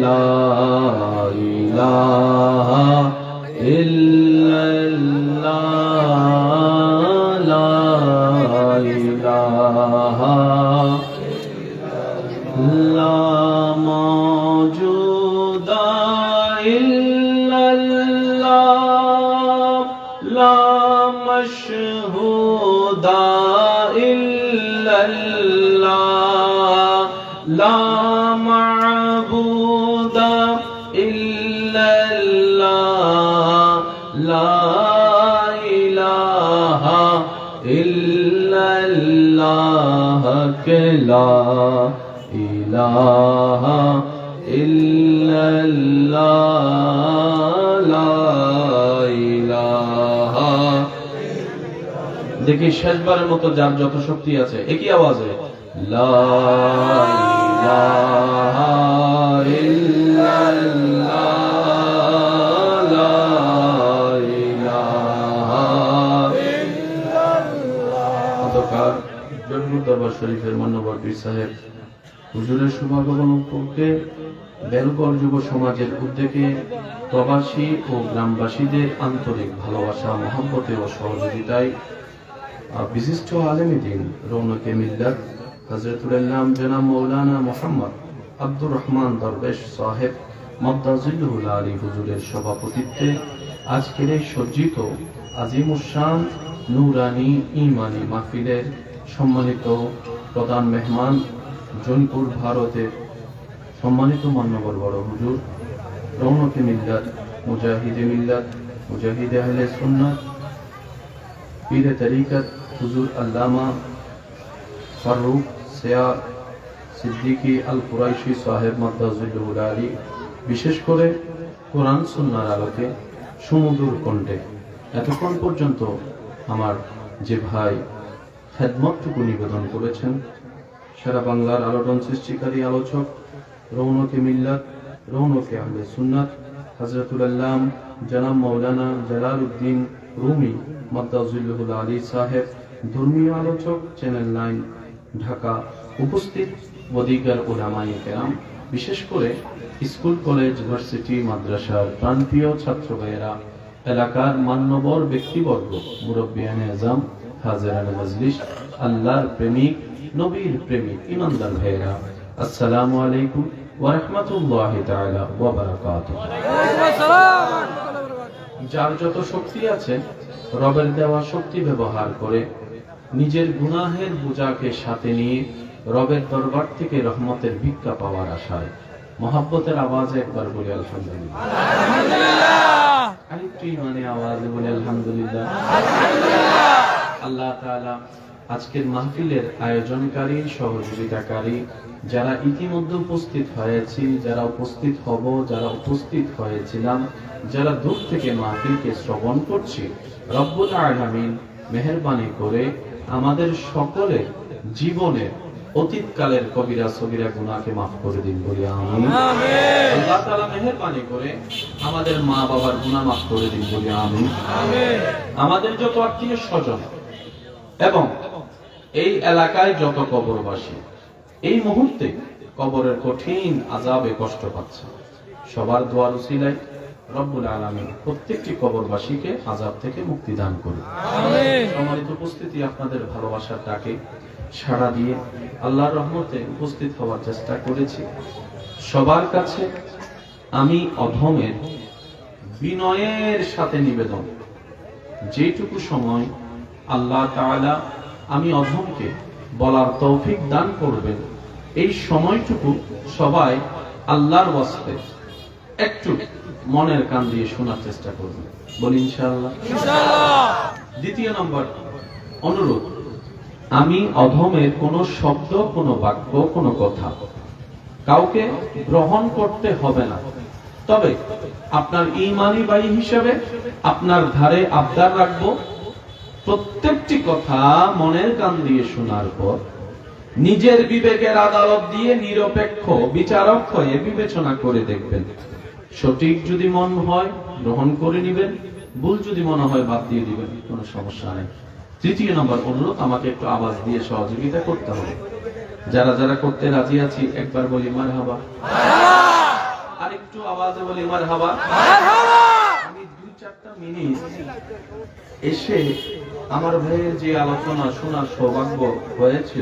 লা ইলাহা ইল্লাল্লাহ লা ইলাহা লা মাওজুদা ইল্লাল্লাহ লা মাশহুদা ইল্লাল্লাহ লা মা'বুদা ইল্লাল্লাহ লা ইলাহা ইল্লাল্লাহ কে লা ইলাহা ইল্লাল্লাহ লা ইলাহা। দেখি শেষবারের মতো যার যত শক্তি আছে একই আওয়াজে লা ইলাহা ইল্লাল্লাহ লা ইলাহা ইল্লাল্লাহ। অতঃপর জন্মুর দরবার শরীফের মান্যবর পীর সাহেব হুজুরের শুভাগমন উপলক্ষে বেলগড় যুব সমাজের উদ্যোগে প্রবাসী ও গ্রামবাসীদের আন্তরিক ভালোবাসা, মহব্বতে ও সহযোগিতায় বিশিষ্ট আলেমে দ্বীন রৌনকে মিল্লাত হযরতুল আল্লাম জনাব মাওলানা মুহাম্মদ আব্দুর রহমান দরবেশ সাহেব মদ্দাজিল্লুল আলী হুজুরের সভাপতিত্বে আজকের এই সজ্জিত আজিমুশান নূরানী ঈমানী মাহফিলের সম্মানিত প্রধান মেহমান জৌনপুর ভারতের সম্মানিত মান্যবর বড় হুজুর রৌনকে মিল্লাত মুজাহিদে আহলে সুন্নাত পীরে তরিকত হুজুর আল্লামা ফারুক সিয়া সিদ্দিকী আল কুরাইশি সাহেব মদ্দাজিল্লুল আলী, বিশেষ করে কোরআন সুন্নাহর আলোকে সুমধুর কণ্ঠে এতক্ষণ পর্যন্ত আমার যে ভাই খেদমতটুকু নিবেদন করেছেন, সারা বাংলার আলোড়ন সৃষ্টিকারী আলোচক রৌনকে মিল্লাত রৌনকে আহলে সুন্নাত হযরতুল আল্লাম জনাব মাওলানা জালালউদ্দিন রুমি মদ্দাজিল্লুল আলী সাহেব, ধর্মীয় আলোচক চ্যানেল 9 ঢাকা, উপস্থিত ওদিগার উলামায়ে কেরাম, বিশেষ করে স্কুল কলেজ ভার্সিটি মাদ্রাসার প্রান্তীয় ছাত্র ভাইয়েরা, এলাকার মান্যবর ব্যক্তিবর্গ, মুরব্বিয়ানে আজম, হাজিরানে মজলিস, আল্লাহর প্রেমিক, নবীর প্রেমিক ইমানদার ভাইয়েরা, আসসালামু আলাইকুম ওয়া রাহমাতুল্লাহি তাআলা ওয়া বারাকাতুহু। যার যত শক্তি আছে রবের দেওয়া শক্তি ব্যবহার করে নিজের গুনাহের বোঝাকে সাথে নিয়ে রবের দরবার থেকে রহমতের ভিক্ষা পাওয়ার আশায় মহব্বতের আওয়াজে একবার বলি আলহামদুলিল্লাহ। আরেকটু মানে আওয়াজে বলি আলহামদুলিল্লাহ। আল্লাহ তাআলা আজকের মাহফিলের আয়োজনকারী, সহযোগিতাকারী, যারা ইতিমধ্যে উপস্থিত হয়েছি, যারা উপস্থিত হব, যারা উপস্থিত হয়েছিলাম, যারা দূর থেকে মাহফিলকে শ্রবণ করছি, রব্বুল আলামিন মেহেরবানি করে আমাদের সকলের জীবনের অতীতকালের কবিরা সগীরা গুনাহকে মাফ করে দিন বলি আমিন। আল্লাহ তাআলা মেহেরবানি করে আমাদের মা বাবার গুনাহ মাফ করে দিন বলি আমিন। আমাদের যত আত্মীয় স্বজন এবং এই এলাকায় যত কবরবাসী এই মুহূর্তে কবরের কঠিন আযাবে কষ্ট পাচ্ছে, সবার দোয়ার উসিলায় রব্বুল আলামিন প্রত্যেকটি কবরবাসীকে আযাব থেকে মুক্তি দান করুন। আমিন। সম্মানিত উপস্থিতি, আপনাদের ভালোবাসার ডাকে সাড়া দিয়ে আল্লাহর রহমতে উপস্থিত হওয়ার চেষ্টা করেছি। সবার কাছে আমি অধমের বিনয়ের সাথে নিবেদন, যেটুকু সময় আল্লাহ তাআলা আমি অধমকে বলার তৌফিক দান করবেন, এই সময়টুকু সবাই আল্লাহর ওয়াস্তে একটু মনের কান দিয়ে শোনার চেষ্টা করবেন, বলি ইনশাআল্লাহ। দ্বিতীয় নম্বর অনুরোধ, আমি অধমের কোনো শব্দ, কোনো বাক্য, কোনো কথা কাউকে গ্রহণ করতে হবে না, তবে আপনার ঈমানি ভাই হিসেবে আপনার ধারে আবদার রাখবো, প্রত্যেকটি কথা মনের কান দিয়ে শোনার পর নিজের বিবেকের আদালত দিয়ে নিরপেক্ষ বিচারক হয়ে বিবেচনা করে দেখবেন। সঠিক যদি মন হয় গ্রহণ করে নেবেন, ভুল যদি মনে হয় বাদ দিয়ে দিবেন, কোনো সমস্যা নেই। তৃতীয় নম্বর অনুরোধ, আমাকে একটু আওয়াজ দিয়ে সহযোগিতা করতে হবে। যারা যারা করতে রাজি আছি একবার বলি মারহাবা। একটু আওয়াজে বলি মারহাবা। আমি 2-4টা মিনিট এসে আমার ভাইয়ের যে আলোচনা শোনার সৌভাগ্য হয়েছে,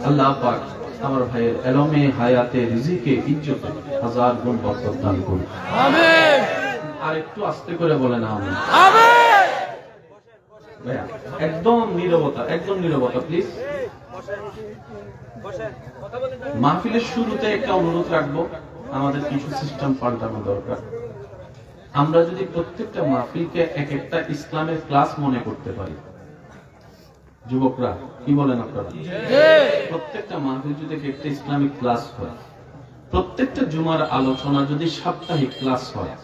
আল্লাহ পাক আমার ভাইয়ের এলমে হায়াতে রিজিকে ইজ্জতে 1000 গুণ বরকত দান করুন। আমিন। আর একটু আস্তে করে বলেন আমিন। আমিন। ভাইয়া একদম নীরবতা, একদম নীরবতা প্লিজ। মাহফিলের শুরুতে একটা অনুরোধ রাখবো, আমাদের কিছু সিস্টেম পাল্টানো দরকার। আমরা যদি প্রত্যেকটা মাহফিলকে এক একটা ইসলামের ক্লাস মনে করতে পারি, যুবকরা কি বলেন আপনারা? প্রত্যেকটা মাহফিল যদি একটা ইসলামিক ক্লাস হয়, প্রত্যেকটা জুমার আলোচনা যদি সাপ্তাহিক ক্লাস হয়,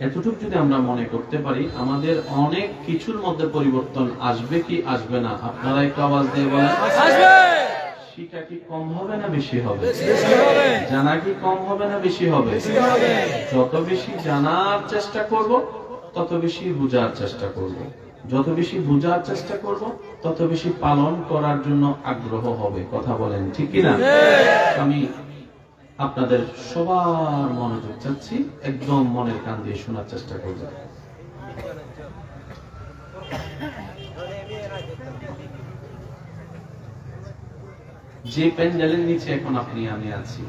এতটুকু যদি আমরা মনে করতে পারি, আমাদের অনেক কিছুর মধ্যে পরিবর্তন আসবে কি আসবে না? আপনারা একটু আওয়াজ দিয়ে বলেন। আসবে। শিক্ষা কি কম হবে না বেশি হবে? জানা কি কম হবে না বেশি হবে? যত বেশি জানার চেষ্টা করব, তত বেশি বোঝার চেষ্টা করব। যত বেশি বোঝার চেষ্টা করব, তত বেশি পালন করার জন্য আগ্রহ হবে। কথা বলেন ঠিক কিনা? আমি আপনাদের সবার মনোযোগ চাচ্ছি, একদম মনের কান দিয়ে শোনার চেষ্টা করবেন। যে প্যান্ডেলের নিচে এখন আপনি আমি আছি,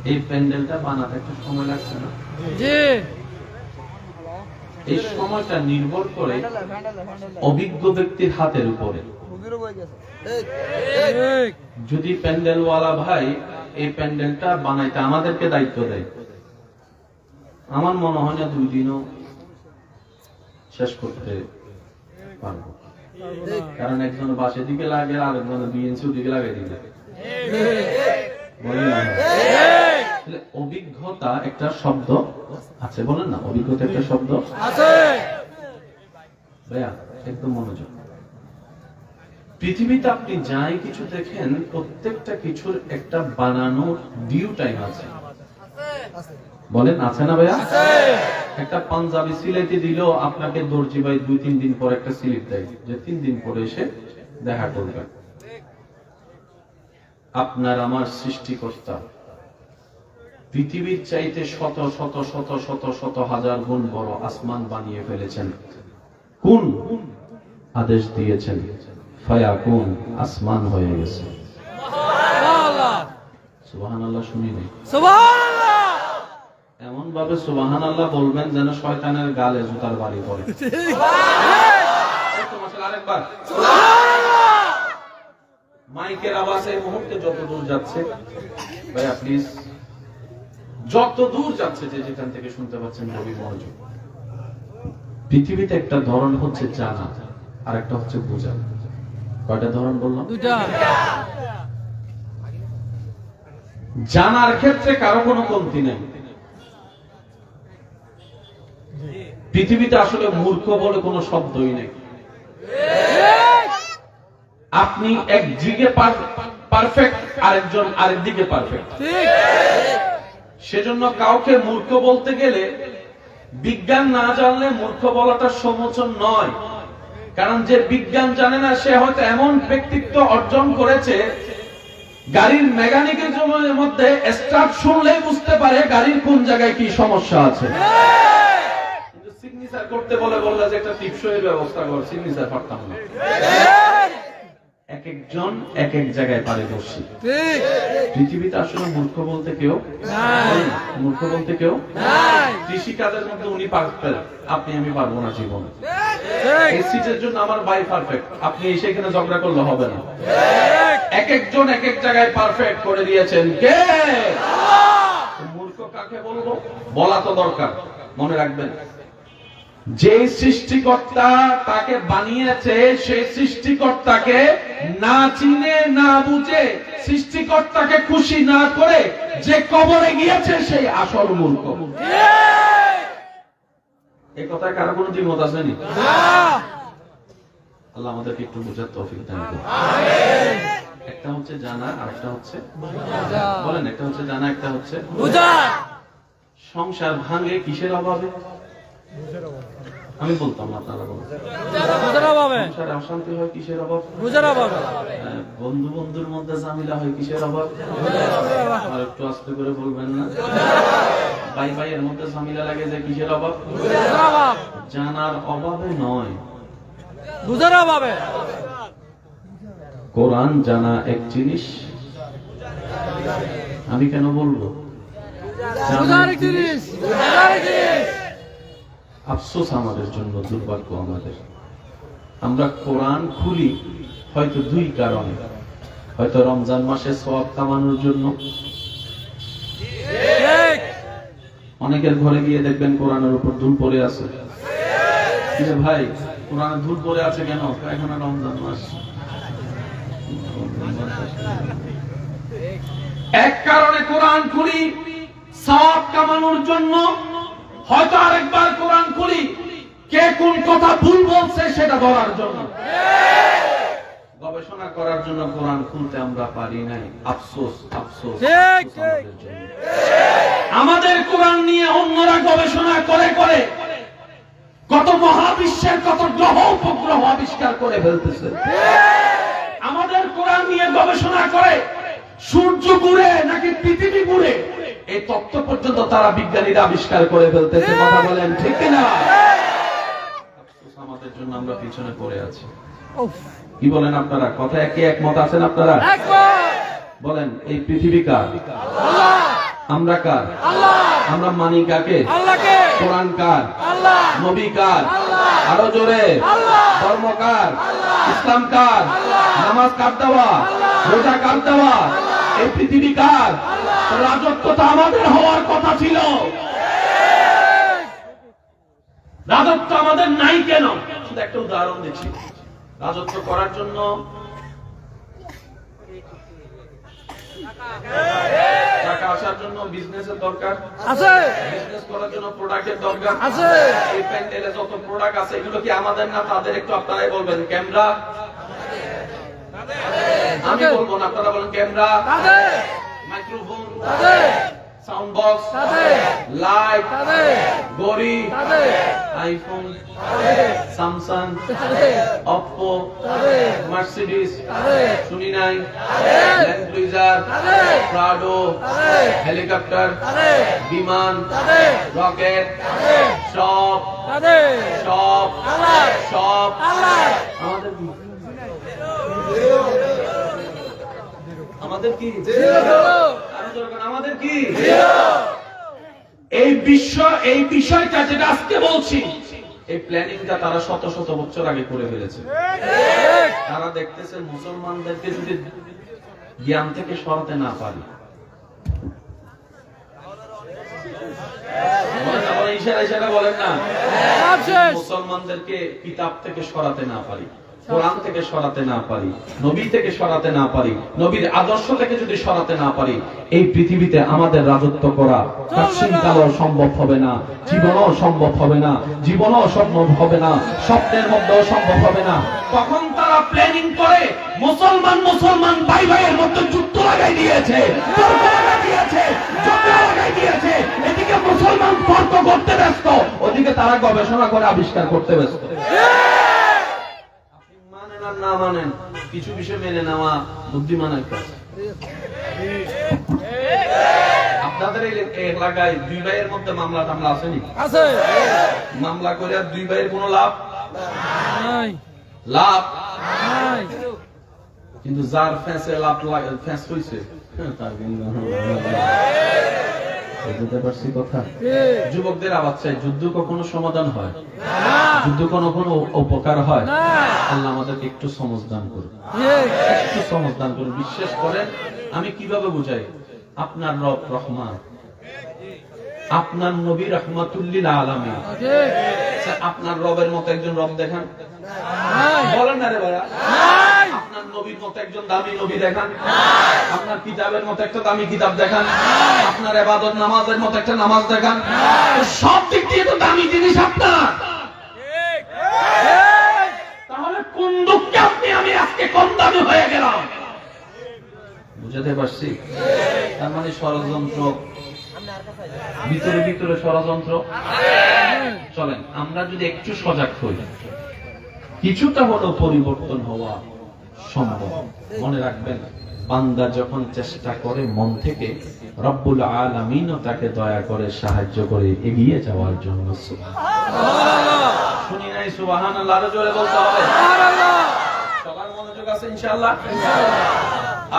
এই প্যান্ডেলটা বানাতে একটু সময় লাগছে না? এই সময়টা নির্ভর করে অভিজ্ঞ ব্যক্তির হাতের উপরে। যদি প্যান্ডেলওয়ালা ভাই এই প্যান্ডেলটা বানাইতে আমাদেরকে দায়িত্ব দেয়, আমার মনে হয় না 2 দিনও শেষ করতে পারবো। কারণ একজন বাসের দিকে লাগে, আর একজন বিএনসির দিকে লাগাই দিবে। অভিজ্ঞতা একটা শব্দ আছে, বলেন না? অভিজ্ঞতা একটা শব্দ আছে। ভাইয়া একদম মনোযোগ। পৃথিবীতে আপনি যাই কিছু দেখেন, প্রত্যেকটা কিছুর একটা বানানোর ডিউ টাইম আছে। বলেন আছে না ভাইয়া? একটা পাঞ্জাবি সিলাইতে দিলেও আপনাকে দর্জি ভাই 2-3 দিন পর একটা স্লিপ দেয় যে 3 দিন পরে এসে দেখা করবে। আপনার আমার সৃষ্টিকর্তা পৃথিবীর চাইতে শত শত শত শত শত হাজার গুণ বড় আসমান বানিয়ে ফেলেছেন। কোন আদেশ দিয়েছেন, ফায়াকুন, আসমান হয়ে গেছে। সুবহানাল্লাহ। সুবহানাল্লাহ শুনি নাই? সুবহানাল্লাহ। এমন ভাবে সুবহানাল্লাহ বলবেন যেন শয়তানের গালে জুতার বাড়ি পড়ে। আরেকবার সুবহানাল্লাহ। মাইকের আওয়াজ এই মুহূর্তে যত দূর যাচ্ছে, ভাইয়া প্লিজ, যত দূর যাচ্ছে, যে যেখান থেকে শুনতে পাচ্ছেন গভীর মনোযোগ। পৃথিবীতে একটা ধরন হচ্ছে জানা, আর একটা হচ্ছে বোঝা। কয়টা ধরন বললাম? 2টা। জানার ক্ষেত্রে কারো কোনো কমতি নেই। পৃথিবীতে আসলে মূর্খ বলে কোনো শব্দই নেই। আপনি একদিকে পারফেক্ট, আরেকজন আরেকদিকে পারফেক্ট। সেজন্য কাউকে মূর্খ বলতে গেলে বিজ্ঞান না জানলে মূর্খ বলাটা সমোচন নয়। কারণ যে বিজ্ঞান জানে না, সে হয়তো এমন ব্যক্তিত্ব অর্জন করেছে, গাড়ির মেকানিকের মধ্যে স্টার্ট শুনলেই বুঝতে পারে গাড়ির কোন জায়গায় কি সমস্যা আছে। কিন্তু সিগনেচার করতে বলে বললে যে একটা টিপসইয়ের ব্যবস্থা কর, সিগনেচার পারতাম না। এক একজন এক এক জায়গায় পারদর্শী। পৃথিবীতে আসলে মূর্খ বলতে কেউ নাই। মূর্খ বলতে কেউ নাই। কৃষি কাজের মধ্যে উনি পারফেক্ট, আপনি আমি পারবো না জীবনে। এই সিটের জন্য আমার ভাই পারফেক্ট, আপনি এসে এখানে ঝগড়া করলে হবে না। এক একজন এক এক জায়গায় পারফেক্ট করে দিয়েছেন কে? আল্লাহ। মূর্খ কাকে বলবো? বলা তো দরকার। মনে রাখবেন, যে সৃষ্টিকর্তা তাকে বানিয়েছে, সেই সৃষ্টিকর্তাকে না চিনে না বুঝে, সৃষ্টিকর্তাকে খুশি না করে যে কবরে গিয়েছে, সেই আসল মূর্খ। এই কথায় কারো কোনো দ্বিমত আছে নি? আল্লাহ আমাদেরকে একটু বোঝার তৌফিক দান করুন। আমিন। একটা হচ্ছে জানা, আর একটা হচ্ছে বোঝা। বলেন, একটা হচ্ছে জানা, একটা হচ্ছে বোঝা। সংসার ভাঙে কিসের অভাবে? আমি বলতাম, আপনারা বলুন। বুঝার অভাবে। সংসারে অশান্তি হয় কিসের অভাব? বুঝার অভাবে। বন্ধু বন্ধুর মধ্যে ঝামেলা হয় কিসের অভাব? আর একটু আস্তে করে বলবেন না? ভাই ভাইয়ের মধ্যে ঝামেলা লাগে যে কিসের অভাব? জানার অভাবে নয়, বুঝার অভাবে। কোরআন জানা এক জিনিস, আমি কেন বলবো? বুঝার এক জিনিস, বুঝার এক জিনিস। আফসোস আমাদের জন্য, দুর্ভাগ্য আমাদের। আমরা কোরআন খুলি হয়তো দুই কারণে, হয়তো রমজান মাসে সওয়াব কামানোর জন্য। ঠিক। অনেকের ঘরে গিয়ে দেখবেন কোরআনের উপর ধুল পড়ে আছে। কিন্তু ভাই, কোরআনে ধুল পড়ে আছে কেন? এখন আর রমজান মাস। এক কারণে কোরআন খুলি সওয়াব কামানোর জন্য, হয়তো আরেকবার কোরআন খুলি কে কোন কথা ভুল বলছে সেটা ধরার জন্য। গবেষণা করার জন্য কোরআন খুলতে আমরা পারি নাই। আফসোস, আফসোস, ঠিক, আফসোস আমাদের জন্য। আমাদের কোরআন নিয়ে অন্যরা গবেষণা করে করে কত মহাবিশ্বের কত গ্রহ উপগ্রহ আবিষ্কার করে ফেলতেছে। আমাদের কোরআন নিয়ে গবেষণা করে সূর্য ঘুরে নাকি পৃথিবী ঘুরে এই তত্ত্ব পর্যন্ত তারা বিজ্ঞানীরা আবিষ্কার করে ফেলতেছে। কথা বলেন ঠিক না? আফসোস আমাদের জন্য, আমরা পিছনে পড়ে আছি। কি বলেন আপনারা? কথা কি একমত আছেন আপনারা? বলেন, এই পৃথিবী কার? আল্লাহ। আমরা কার? আল্লাহ। আমরা মানি কাকে? আল্লাহকে। কোরআন কার? আল্লাহ। নবী কার? আল্লাহ। আরো জোরে, আল্লাহ। ধর্ম কার? আল্লাহ। ইসলাম কার? আল্লাহ। নামাজ কার দেওয়া? আল্লাহ। রোজা কার দেওয়া? এই পৃথিবী কার? রাজত্ব তো আমাদের হওয়ার কথা ছিল। রাজত্ব আমাদের নাই কেন? শুধু একটা উদাহরণ দিচ্ছি। রাজত্ব করার জন্য টাকা আসার জন্য বিজনেসের দরকার আছে, বিজনেস করার জন্য প্রোডাক্টের দরকার আছে। এই প্যান্ডেলে যত প্রোডাক্ট আছে এগুলো কি আমাদের না তাদের? একটু আপনারাই বলবেন। ক্যামেরা আমি বলবো না, আপনারা বলেন। ক্যামেরা, তাদের, মাইক্রোফোন, তাদের, সাউন্ড বক্স, তাদের, লাইট, তাদের, ঘড়ি, তাদের, আইফোন, তাদের, স্যামসাং, তাদের, অপ্পো, তাদের, মার্সিডিজ, তাদের, শুনি নাই, তাদের, ল্যান্ড ক্রুজার, তাদের, প্রাডো, তাদের, হেলিকপ্টার, তাদের, বিমান, তাদের, রকেট, তাদের, সব তাদের, সব আল্লাহ। সব আল্লাহ। আমাদের কি? আমাদের কি? আরো দরকার আমাদের কি? এই বিষয়টা যেটা আজকে বলছি, এই প্ল্যানিংটা তারা শত শত বছর আগে করে ফেলেছে। তারা দেখতেছে মুসলমানদেরকে যদি জ্ঞান থেকে সরাতে না পারি, ইশারা ইশারা বলেন না, মুসলমানদেরকে কিতাব থেকে সরাতে না পারি, কোরআন থেকে সরাতে না পারি, নবী থেকে সরাতে না পারি, নবীর আদর্শ থেকে যদি সরাতে না পারি, এই পৃথিবীতে আমাদের রাজত্ব করা চিন্তাও সম্ভব হবে না, জীবনও সম্ভব হবে না, জীবনও সম্ভব হবে না, স্বপ্নের মধ্যেও সম্ভব হবে না। তখন তারা প্ল্যানিং করে মুসলমান ভাই ভাইয়ের মধ্যে যুদ্ধ লাগাই দিয়েছে, তর্ক লাগাই দিয়েছে, ঝগড়া লাগাই দিয়েছে। এদিকে মুসলমান তর্ক করতে ব্যস্ত, ওদিকে তারা গবেষণা করে আবিষ্কার করতে ব্যস্ত। না মানেন, কিছু বিষয় মেনে নেওয়া বুদ্ধিমানের কাজ। আপনাদের এই এলাকায় দুই ভাইয়ের মধ্যে মামলা টামলা আসেনি? আছে। মামলা করে আর দুই ভাইয়ের কোনো লাভ নাই, লাভ নাই। কিন্তু যার ফ্যাঁসে লাভ ফ্যাঁস হয়েছে তার কিন্তু বুঝতে পারছি কথা। যুবকদের আওয়াজ চাই, যুদ্ধ কখনো সমাধান হয় না, যুদ্ধ কোনো উপকার হয় না। আল্লাহ আমাদেরকে একটু সমঝ দান করুন, একটু সমঝ দান করুন। বিশ্বাস করেন, আমি কিভাবে বুঝাই, আপনার রব রহমান, আপনার নবী রাহমাতুল্লিল আলামিন। আপনার রবের মতো একজন রব দেখান, বলেন না রে ভাইয়া। আপনার নবীর মতো একজন দামি নবী দেখান, আপনার কিতাবের মতো একটা দামি কিতাব দেখান, আপনার ইবাদত নামাজের মতো একটা নামাজ দেখান। সব দিক দিয়ে তো দামি জিনিস আপনার। তাহলে কোন দুঃখে আমি আজকে কম দামি হয়ে গেলাম? বুঝাতে পারছি? তার মানে ষড়যন্ত্র, ভিতরে ভিতরে ষড়যন্ত্র। চলেন আমরা যদি একটু সজাগ হই, কিছুটা হলেও পরিবর্তন হওয়া সম্ভব। মনে রাখবেন, বান্দা যখন চেষ্টা করে মন থেকে, রব্বুল আলামিনও তাকে দয়া করে সাহায্য করে এগিয়ে যাওয়ার জন্য। শুনি নাই সুবহানাল্লাহ, আরো জোরে বলতে হবে। সবার মনোযোগ আছে ইনশাআল্লাহ?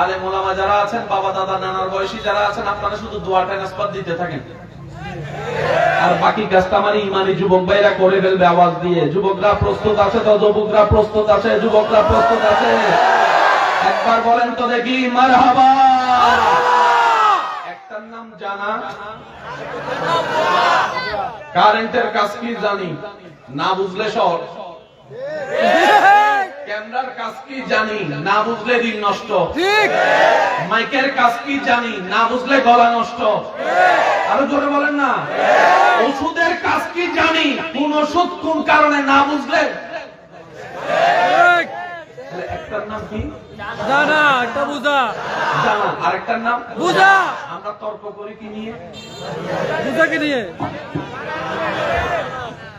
আলেম ওলামা যারা আছেন, বাবা দাদা নানার বয়সী যারা আছেন, আপনারা শুধু দোয়াটা নাসপাত দিতে থাকেন, আর বাকি কাজটা আমার ইমানি যুবক ভাইরা করে ফেলবে আওয়াজ দিয়ে। যুবকরা প্রস্তুত আছে তো? যুবকরা প্রস্তুত আছে? যুবকরা প্রস্তুত আছে? একবার বলেন তো দেখি মারহাবা। একটার নাম জানা, কারেন্টের কাজ কি জানি, না বুঝলে সব। ক্যামেরার কাজ কি জানি, না বুঝলে রিল নষ্ট। মাইকের কাজ কি জানি, না বুঝলে গলা নষ্ট। আরো জোরে বলেন না। ওষুধের কাজ কি জানি, কোন ওষুধ কোন কারণে না বুঝলে। একটার নাম কি জানা, একটা বুঝা। জানা, আরেকটার নাম বুঝা। আমরা তর্ক করি কি নিয়ে? বুঝাকে নিয়ে।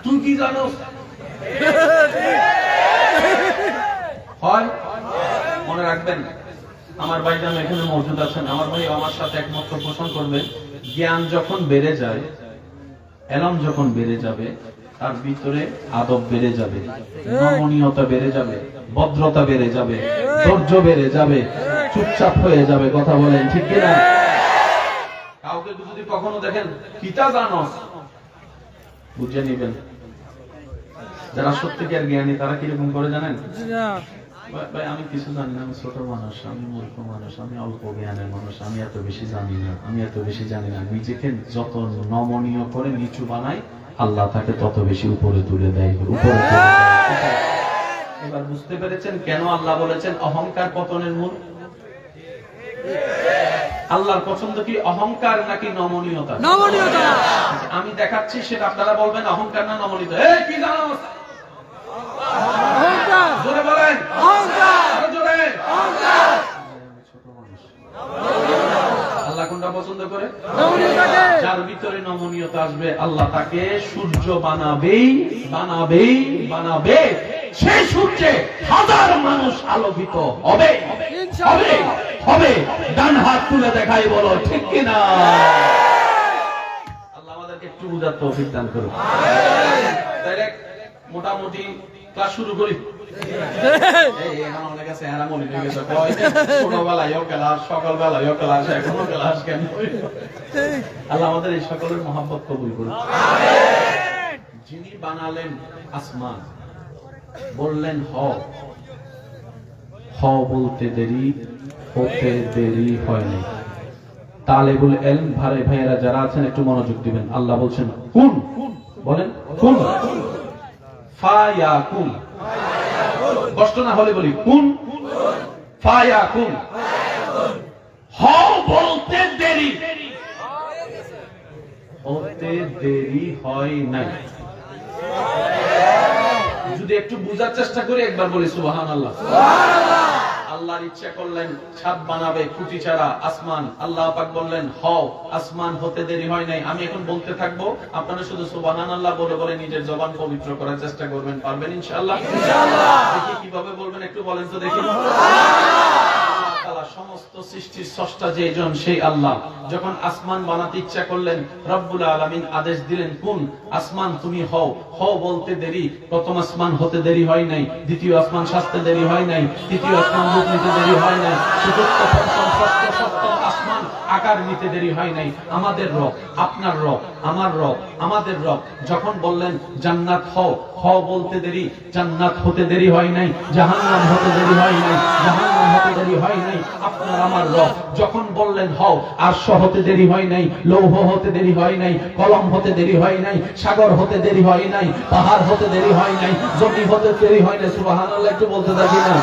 তুই কি জানো হয়। মনে রাখবেন, আমার ভাই যেন এখানে মজুদ আছেন, আমার ভাই আমার সাথে একমত পোষণ করবেন, জ্ঞান যখন বেড়ে যায়, এলম যখন বেড়ে যাবে, তার ভিতরে আদব বেড়ে যাবে, নমনীয়তা বেড়ে যাবে, ভদ্রতা বেড়ে যাবে, ধৈর্য বেড়ে যাবে, চুপচাপ হয়ে যাবে। কথা বলেন ঠিক কিনা? কাউকে যদি কখনো দেখেন কিতা জানো, বুঝে নিবেন। যারা সত্যিকার জ্ঞানী তারা কিরকম করে জানেন? ভাই আমি কিছু জানি না, আমি ছোট মানুষ, আমি মূর্খ মানুষ, আমি অল্প জ্ঞানের মানুষ, আমি এত বেশি জানি না, আমি এত বেশি জানি না। নিজেকে যত নমনীয় করে নিচু বানায়, আল্লাহ তাকে তত বেশি উপরে তুলে দেয়, উপরে তুলে দেয়। এবার বুঝতে পেরেছেন কেন আল্লাহ বলেছেন অহংকার পতনের মূল? আল্লাহর পছন্দ কি অহংকার নাকি নমনীয়তা? নমনীয়তা। আমি দেখাচ্ছি, সেটা আপনারা বলবেন অহংকার না নমনীয়তা। এই কি জানো? অহংকার। জোরে বলেন অহংকার। আরো জোরে। অহংকার। ছোট মানুষ। আল্লাহ কোনটা পছন্দ করে? নমনীয়তাকে। যার ভিতরে নমনীয়তা আসবে, আল্লাহ তাকে সূর্য বানাবেই, বানাবেই, বানাবে। সেই সূর্যে হাজার মানুষ আলোকিত হবে, হবে, হবে। ডান হাত তুলে দেখাই, বলো ঠিক কিনা? আল্লাহ আমাদেরকে একটু বুঝার তৌফিক দান করুন। ডাইরেক্ট মোটামুটি ক্লাস শুরু করি। অনেক আছে ছোটবেলায় ক্লাস, সকালবেলায় ক্লাস, এখনো ক্লাস কেন? আল্লাহ আমাদের এই সকলের মহব্বত কবুল করুন। যিনি বানালেন আসমান, বললেন হ, হ বলতে দেরি, হতে দেরি হয়নি। তালেবুল ইলম ভাই ভাইয়েরা যারা আছেন একটু মনোযোগ দিবেন। আল্লাহ বলছেন কুন, বলেন কুন, ফায়াকুন। কষ্ট না হলে বলি কুন ফায়াকুন। হ বলতে দেরি, হতে দেরি হয় নাই। যদি একটু বুঝার চেষ্টা করি, একবার বলি সুবহানাল্লাহ। আল্লাহর ইচ্ছা করলেন ছাদ বানাবে খুঁটি ছাড়া আসমান, আল্লাহ পাক বললেন হও, আসমান হতে দেরি হয় নাই। আমি এখন বলতে থাকবো, আপনারা শুধু সুবহানাল্লাহ বলে বলে নিজের জবান পবিত্র করার চেষ্টা করবেন। পারবেন ইনশাআল্লাহ? ইনশাআল্লাহ। দেখি কিভাবে বলবেন, একটু বলেন তো দেখি। সমস্ত সৃষ্টির স্রষ্টা যেজন, সেই আল্লাহ যখন আসমান বানাতে ইচ্ছা করলেন, রব্বুল আলামিন আদেশ দিলেন কুন, আসমান তুমি হও। হও বলতে দেরি, প্রথম আসমান হতে দেরি হয় নাই, দ্বিতীয় আসমান সাজতে দেরি হয় নাই, তৃতীয় আসমান রূপ নিতে দেরি হয় নাই, চতুর্থ, পঞ্চম, ষষ্ঠ, সপ্তম আসমান আকার নিতে দেরি হয় নাই। আমাদের রব, আপনার রব, আমার রব, আমাদের রব যখন বললেন জান্নাত হও, হও বলতে দেরি, জান্নাত হতে দেরি হয় নাই, জাহান্নাম হতে দেরি হয় নাই, জাহান্নাম হতে দেরি হয় নাই। আপনার আমার রব যখন বললেন হও, আরশ হতে দেরি হয় নাই, লৌহ হতে দেরি হয় নাই, কলম হতে দেরি হয় নাই, সাগর হতে দেরি হয় নাই, পাহাড় হতে দেরি হয় নাই, জমি হতে দেরি হয় নাই। সুবহানাল্লাহ একটু বলতে থাকি না?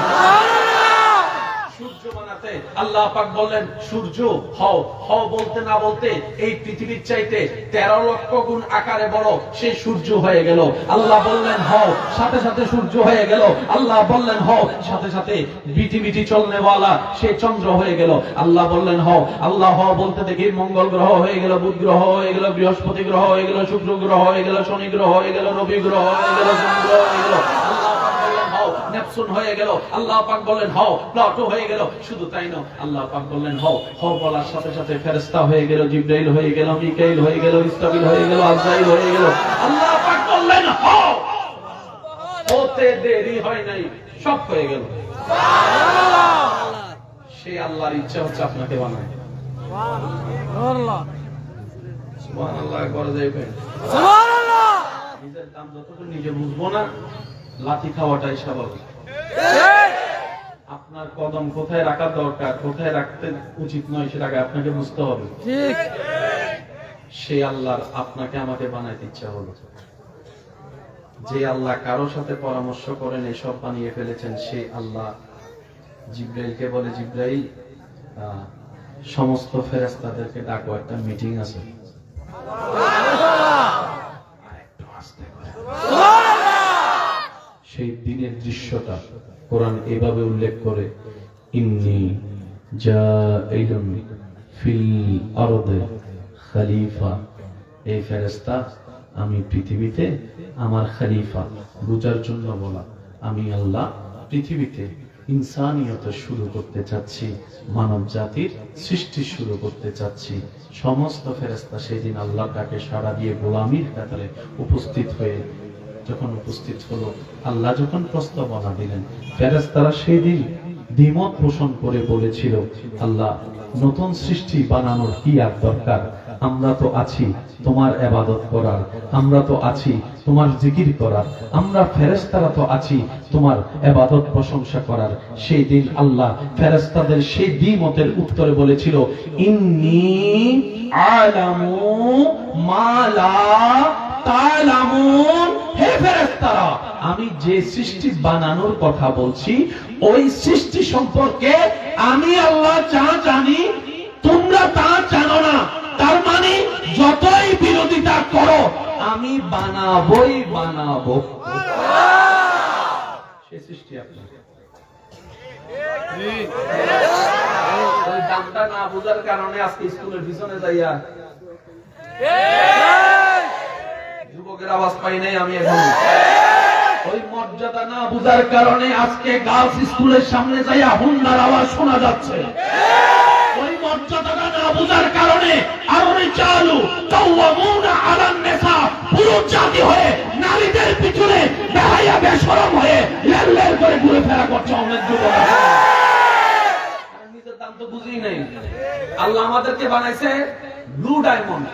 সূর্য বানাতে আল্লাহ পাক বললেন সূর্য হও, হও বলতে না বলতে এই পৃথিবীর চাইতে 13 লক্ষ গুণ আকারে বড় সেই সূর্য হয়ে গেল। আল্লাহ বললেন হও, সাথে সাথে সূর্য হয়ে গেল। আল্লাহ বললেন হও, সাথে সাথে বিটি বিটি চলনেওয়ালা সেই চন্দ্র হয়ে গেল। আল্লাহ বললেন হও, আল্লাহ হও বলতে দেখি মঙ্গল গ্রহ হয়ে গেল, বুধ গ্রহ হয়ে গেল, বৃহস্পতি গ্রহ হয়ে গেল, শুক্র গ্রহ হয়ে গেল, শনি গ্রহ হয়ে গেল, রবি গ্রহ হয়ে গেল, সোম গ্রহ হয়ে গেল। আল্লাহ পাক বললেন হও, হও, নেপচুন হয়ে গেল, আল্লাহ পাক বললেন হও, প্লুটো হয়ে গেল। শুধু তাই না, আল্লাহ পাক বললেন হও, হও বলার সাথে সাথে ফেরেশতা হয়ে গেল, জিবরাইল হয়ে গেল, মিকাইল হয়ে গেল, ইসরাফিল হয়ে গেল, আজরাইল হয়ে গেল। আল্লাহ পাক বললেন হও, হতে দেরি হয় নাই, সব হয়ে গেল। সেই আল্লাহর ইচ্ছা হচ্ছে আপনাকে বানায়। সুবহানাল্লাহ করে যাবেন। নিজের দাম যতটুকু নিজে বুঝবো না, লাথি খাওয়াটাই স্বাভাবিক। আপনার কদম কোথায় রাখা দরকার, কোথায় রাখতে উচিত নয়, সেটাকে আপনাকে বুঝতে হবে। সেই আল্লাহর আপনাকে আমাকে বানাইতে ইচ্ছা হলো। যে আল্লাহ কারোর সাথে পরামর্শ করেন এসব বানিয়ে ফেলেছেন, সেই আল্লাহ জিবরাইলকে বলে, জিবরাইল সমস্ত ফেরেশতাদেরকে ডাকো, একটা মিটিং আছে। সেই দিনের দৃশ্যটা কোরআন এভাবে উল্লেখ করে, ইন্নী জাইলুন ফিল আরদে খলিফা, এই ফেরেশতা আমি পৃথিবীতে আমার খলিফা, বুঝার জন্য বলা। আমি আল্লাহ পৃথিবীতে ইনসানিয়ত শুরু করতে চাচ্ছি, মানব জাতির সৃষ্টি শুরু করতে চাচ্ছি। সমস্ত ফেরেশতা সেদিন আল্লাহর ডাকে সাড়া দিয়ে গোলামীর কাতারে উপস্থিত হয়ে যখন উপস্থিত হলো, আল্লাহ যখন প্রস্তাবনা দিলেন, ফেরেশতারা সেই দিন দ্বিমত পোষণ করে বলেছিল, আল্লাহ নতুন সৃষ্টি বানানোর কি আর দরকার, আমরা তো আছি তোমার ইবাদত করার, আমরা তো আছি তোমার জিকির করার, আমরা ফেরেশতারা তো আছি তোমার ইবাদত প্রশংসা করার। সেই দিন আল্লাহ ফেরেশতাদের সেই দ্বিমতের উত্তরে বলেছিল, ইন্নী আলামু মা লা তা'লামুন, হে ফেরেশতারা, আমি যে সৃষ্টি বানানোর কথা বলছি, ওই সৃষ্টি সম্পর্কে আমি আল্লাহ যা জানি তোমরা তা জানো না। তার মানে যতই বিরোধিতা করো, আমি বানাবোই বানাবো। সে সৃষ্টি আপনার ওই দামটা না বোঝার কারণে আজকে স্কুলের পিছনে যাইয়া যুবকের আওয়াজ পাই নাই আমি এখন। ওই মর্যাদা না বুঝার কারণে আজকে গার্লস স্কুলের সামনে যাইয়া হুন্ডার আওয়াজ শোনা যাচ্ছে। ওই মর্যাদাটা না বুঝার কারণে আর-রিজালু কাওয়ামুনা আলান নিসা, পুরুষ জাতি হয়ে নারীদের পিছনে বেহায়া বেশরম হয়ে লেল করে ঘুরে ফেরা করছে অনেক যুবক। নিজের দাম তো বুঝি নাই। আল্লাহ আমাদেরকে বানাইছে ব্লু ডায়মন্ড,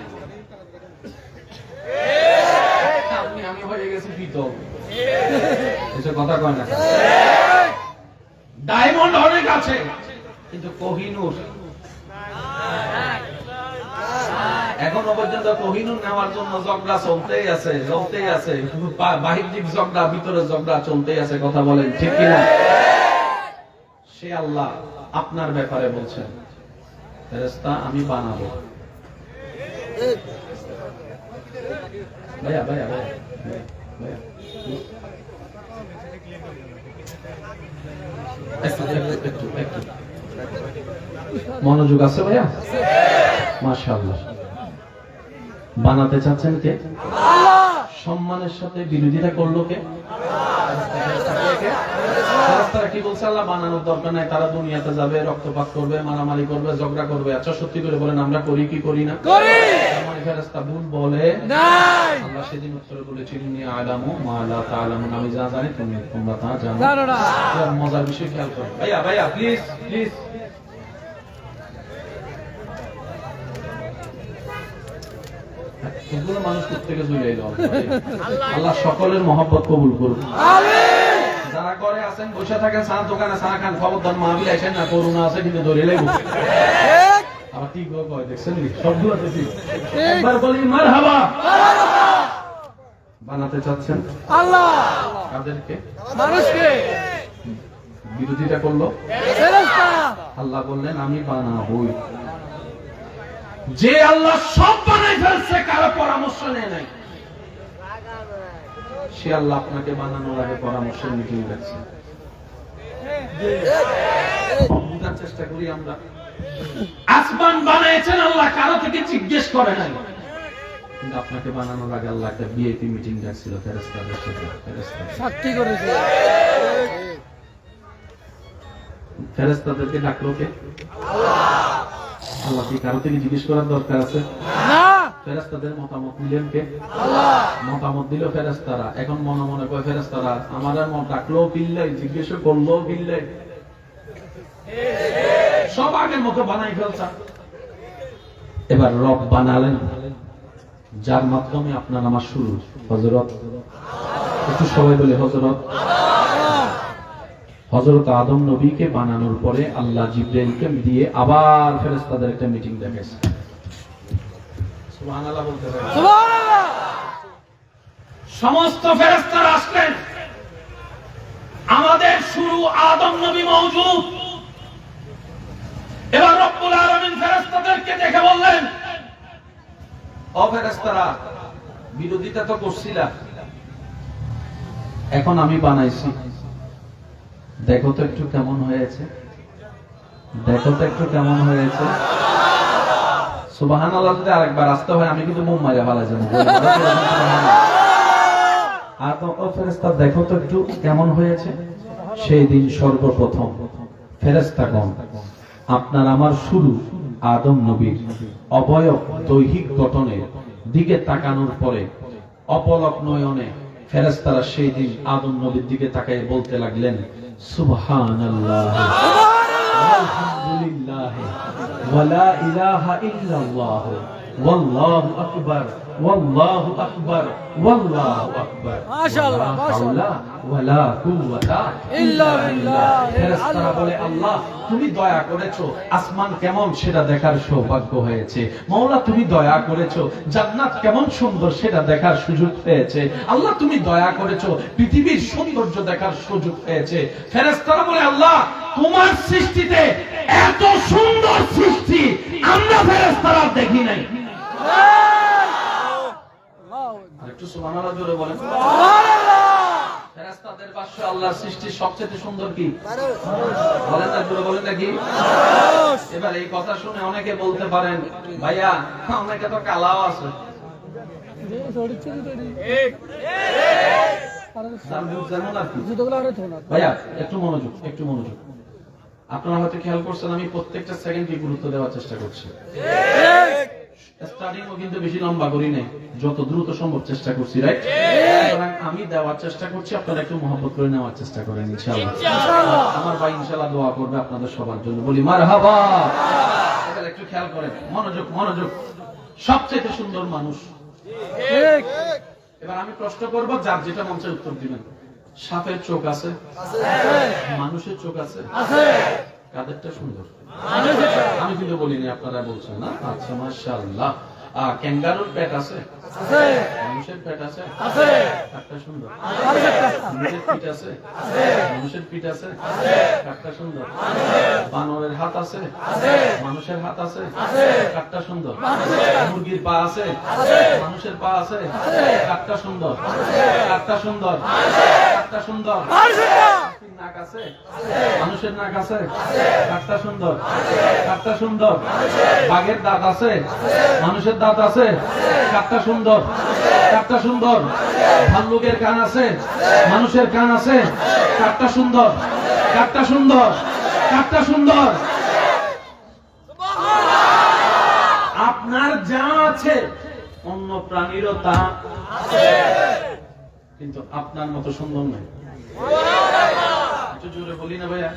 আমি হয়ে গেছি পিতল। এসব কথা কয় না। ডায়মন্ড অনেক আছে, কিন্তু কোহিনূর এখনো পর্যন্ত কোহিনূর নেওয়ার জন্য ঝগড়া চলতেই আছে, চলতেই আছে। বাহ্যিক ঝগড়া, ভিতরে ঝগড়া চলতেই আছে। কথা বলেন ঠিক কিনা? সে আল্লাহ আপনার ব্যাপারে বলছেন, ফেরেশতা আমি বানাবো। ভাইয়া ভাইয়া ভাইয়া ভাইয়া মনোযোগ আছে ভাইয়া? মাশাআল্লাহ। বানাতে চাচ্ছেন কে? সম্মানের সাথে বিরোধিতা করলো কে? তারা কি বলছে? আল্লাহ বানানোর দরকার নাই, তারা দুনিয়াতে যাবে, রক্তপাত করবে, মারামারি করবে, ঝগড়া করবে। আচ্ছা সত্যি করে বলেন, আমরা করি কি করি না? মানে ফেরেশতা ভুল বলে নাই। আল্লাহ সেদিন উত্তরে বলেছিলেন, ইন্নী আ'লামু মা লা তা'লামুন, আমি যা জানি তোমরা তা জানো না। মজার বিষয় খেয়াল করো ভাইয়া, ভাইয়া প্লিজ প্লিজ। এগুলো মানুষ থেকে চলে এলো। আল্লাহ সকলের মহব্বত কবুল করুন। যারা ঘরে আছেন বসে থাকেন, চা দোকানে চা খান, খবরদার মাহফিল আসেন না। করোনা আছে কিন্তু ধরে লেগো। আবার ঠিক কয় দেখছেন সবগুলো আছে ঠিক। একবার বলি মারহাবা। বানাতে চাচ্ছেন আল্লাহ কাদেরকে? মানুষকে। বিরোধিতা করলো ফেরেশতা। আল্লাহ বললেন আমি বানাবোই। যে আল্লাহ সব বানাই ফেলছে, কারো পরামর্শ নেয় নাই, সে আল্লাহ আপনাকে বানানোর আগে পরামর্শ মিটিং রাখছে। বুঝার চেষ্টা করি আমরা। আসমান বানাইছেন আল্লাহ, কারো থেকে জিজ্ঞেস করে নাই। কিন্তু আপনাকে বানানোর আগে আল্লাহ একটা ভিআইপি মিটিং ডাকছিল ফেরেশতাদের সাথে। সাক্ষী করেছে। ফেরেশতাদেরকে ডাকলো কে? আল্লাহ। কি কারো থেকে জিজ্ঞেস করার দরকার আছে? না। ফেরেশতাদের মতামত নিলেন কে? আল্লাহ। মতামত দিল ফেরেশতারা। এখন মনে মনে কয় ফেরেশতারা আমাদের মত ডাকলো বিল্লাই, জিজ্ঞেস করলো বিল্লাই, সব আগের মতো বানাই ফেলছে। এবার রব বানালেন যার মাধ্যমে আপনার আমার শুরু। হযরত, একটু সবাই বলে হযরত। হযরত আদম নবীকে বানানোর পরে আল্লাহ জিবরাইলকে দিয়ে আবার ফেরেশতাদের একটা মিটিং ডেকেছে। সুবহানাল্লাহ বলতে পারেন। সুবহানাল্লাহ। সমস্ত ফেরেশতারা আসলেন, আমাদের শুরু আদম নবী মওজুদ। এবার রব্বুল আলামিন ফেরেশতাদেরকে দেখে বললেন, ও ফেরেশতারা, বিরোধিতা তো করছিলা, এখন আমি বানাইছি, দেখো তো একটু কেমন হয়েছে, দেখো তো একটু কেমন হয়েছে। সুবহানাল্লাহ যদি আরেকবার আসতে হয় আমি কিন্তু মুখ মাইরা ফেলা যাবো। আর তো ও ফেরেশতা, দেখো তো একটু কেমন হয়েছে। সেই দিন সর্বপ্রথম ফেরেশতাগণ আপনার আমার শুরু আদম নবীর অবয়ব দৈহিক গঠনের দিকে তাকানোর পরে অপলক নয়নে ফেরেশতারা সেই দিন আদম নবীর দিকে তাকিয়ে বলতে লাগলেন, সুবহানাল্লাহ আলহামদুলিল্লাহ ওয়া লা ইলাহা ইল্লাল্লাহ ওয়াল্লাহু আকবার ওয়াল্লাহু আকবার ওয়াল্লাহু আকবার মাশাআল্লাহ, মাশাআল্লাহ, ওয়া লা কুওয়াতা ইল্লা বিল্লাহ। ফেরেশতারা বলে, আল্লাহ তুমি দয়া করেছো, আসমান কেমন সেটা দেখার সৌভাগ্য হয়েছে। মাওলা তুমি দয়া করেছো, জান্নাত কেমন সুন্দর সেটা দেখার সুযোগ পেয়েছে। আল্লাহ তুমি দয়া করেছো, পৃথিবীর সৌন্দর্য দেখার সুযোগ পেয়েছে। ফেরেশতারা বলে, আল্লাহ তোমার সৃষ্টিতে এত সুন্দর সৃষ্টি আমরা ফেরেশতারা দেখি নাই। আরেকটু সুবহানাল্লাহ জোরে বলেন। ফেরেশতাদের ভাষ্য, আল্লাহর সৃষ্টির সবচেয়ে সুন্দর কি? বলেন না, জোরে বলেন নাকি? এবার এই কথা শুনে অনেকে বলতে পারেন, ভাইয়া অনেকে তো কালাও আছে। ভাইয়া একটু মনোযোগ, একটু মনোযোগ। আপনারা হয়তো খেয়াল করছেন আমি প্রত্যেকটা সেকেন্ডকে গুরুত্ব দেওয়ার চেষ্টা করছি। স্টার্টিংও কিন্তু বেশি লম্বা করি নাই, যত দ্রুত সম্ভব চেষ্টা করছি, রাইট? সুতরাং আমি দেওয়ার চেষ্টা করছি, আপনারা একটু মহব্বত করে নেওয়ার চেষ্টা করেন ইনশাআল্লাহ। আমার ভাই ইনশাআল্লাহ দোয়া করবে আপনাদের সবার জন্য, বলি মারহাবা। তাহলে একটু খেয়াল করেন, মনোযোগ মনোযোগ। সবচেয়ে সুন্দর মানুষ। এবার আমি প্রশ্ন করব, যার যেটা মন চায় উত্তর দিবেন। সাপের চোখ আছে? মানুষের চোখ আছে? কাদেরটা সুন্দর? আমি কিন্তু বলিনি, আপনারা বলছেন না? আচ্ছা মাশাআল্লাহ। ক্যাঙ্গারুর পেট আছে? মানুষের পেট আছে? কাঠটা সুন্দর। নিজের পিঠ আছে? মানুষের পিঠ আছে? কাঠটা সুন্দর। বানরের হাত আছে? মানুষের হাত আছে? কাঠটা সুন্দর। মুরগির পা আছে? মানুষের পা আছে? কাঠটা সুন্দর। কাঠটা সুন্দর। কাঠটা সুন্দর। নাক আছে? মানুষের নাক আছে? কাঠটা সুন্দর। কাঠটা সুন্দর। বাঘের দাঁত আছে? মানুষের দাঁত আছে? কাঠটা সুন্দর। কাঠটা সুন্দর। ভাল্লুকের কান আছে? মানুষের কান আছে? কাঠটা সুন্দর। কাঠটা সুন্দর। কাঠটা সুন্দর। আপনার যা আছে অন্য প্রাণীরও তা আছে, কিন্তু আপনার মতো সুন্দর নয়। একটু জোরে বলি না ভাইয়া?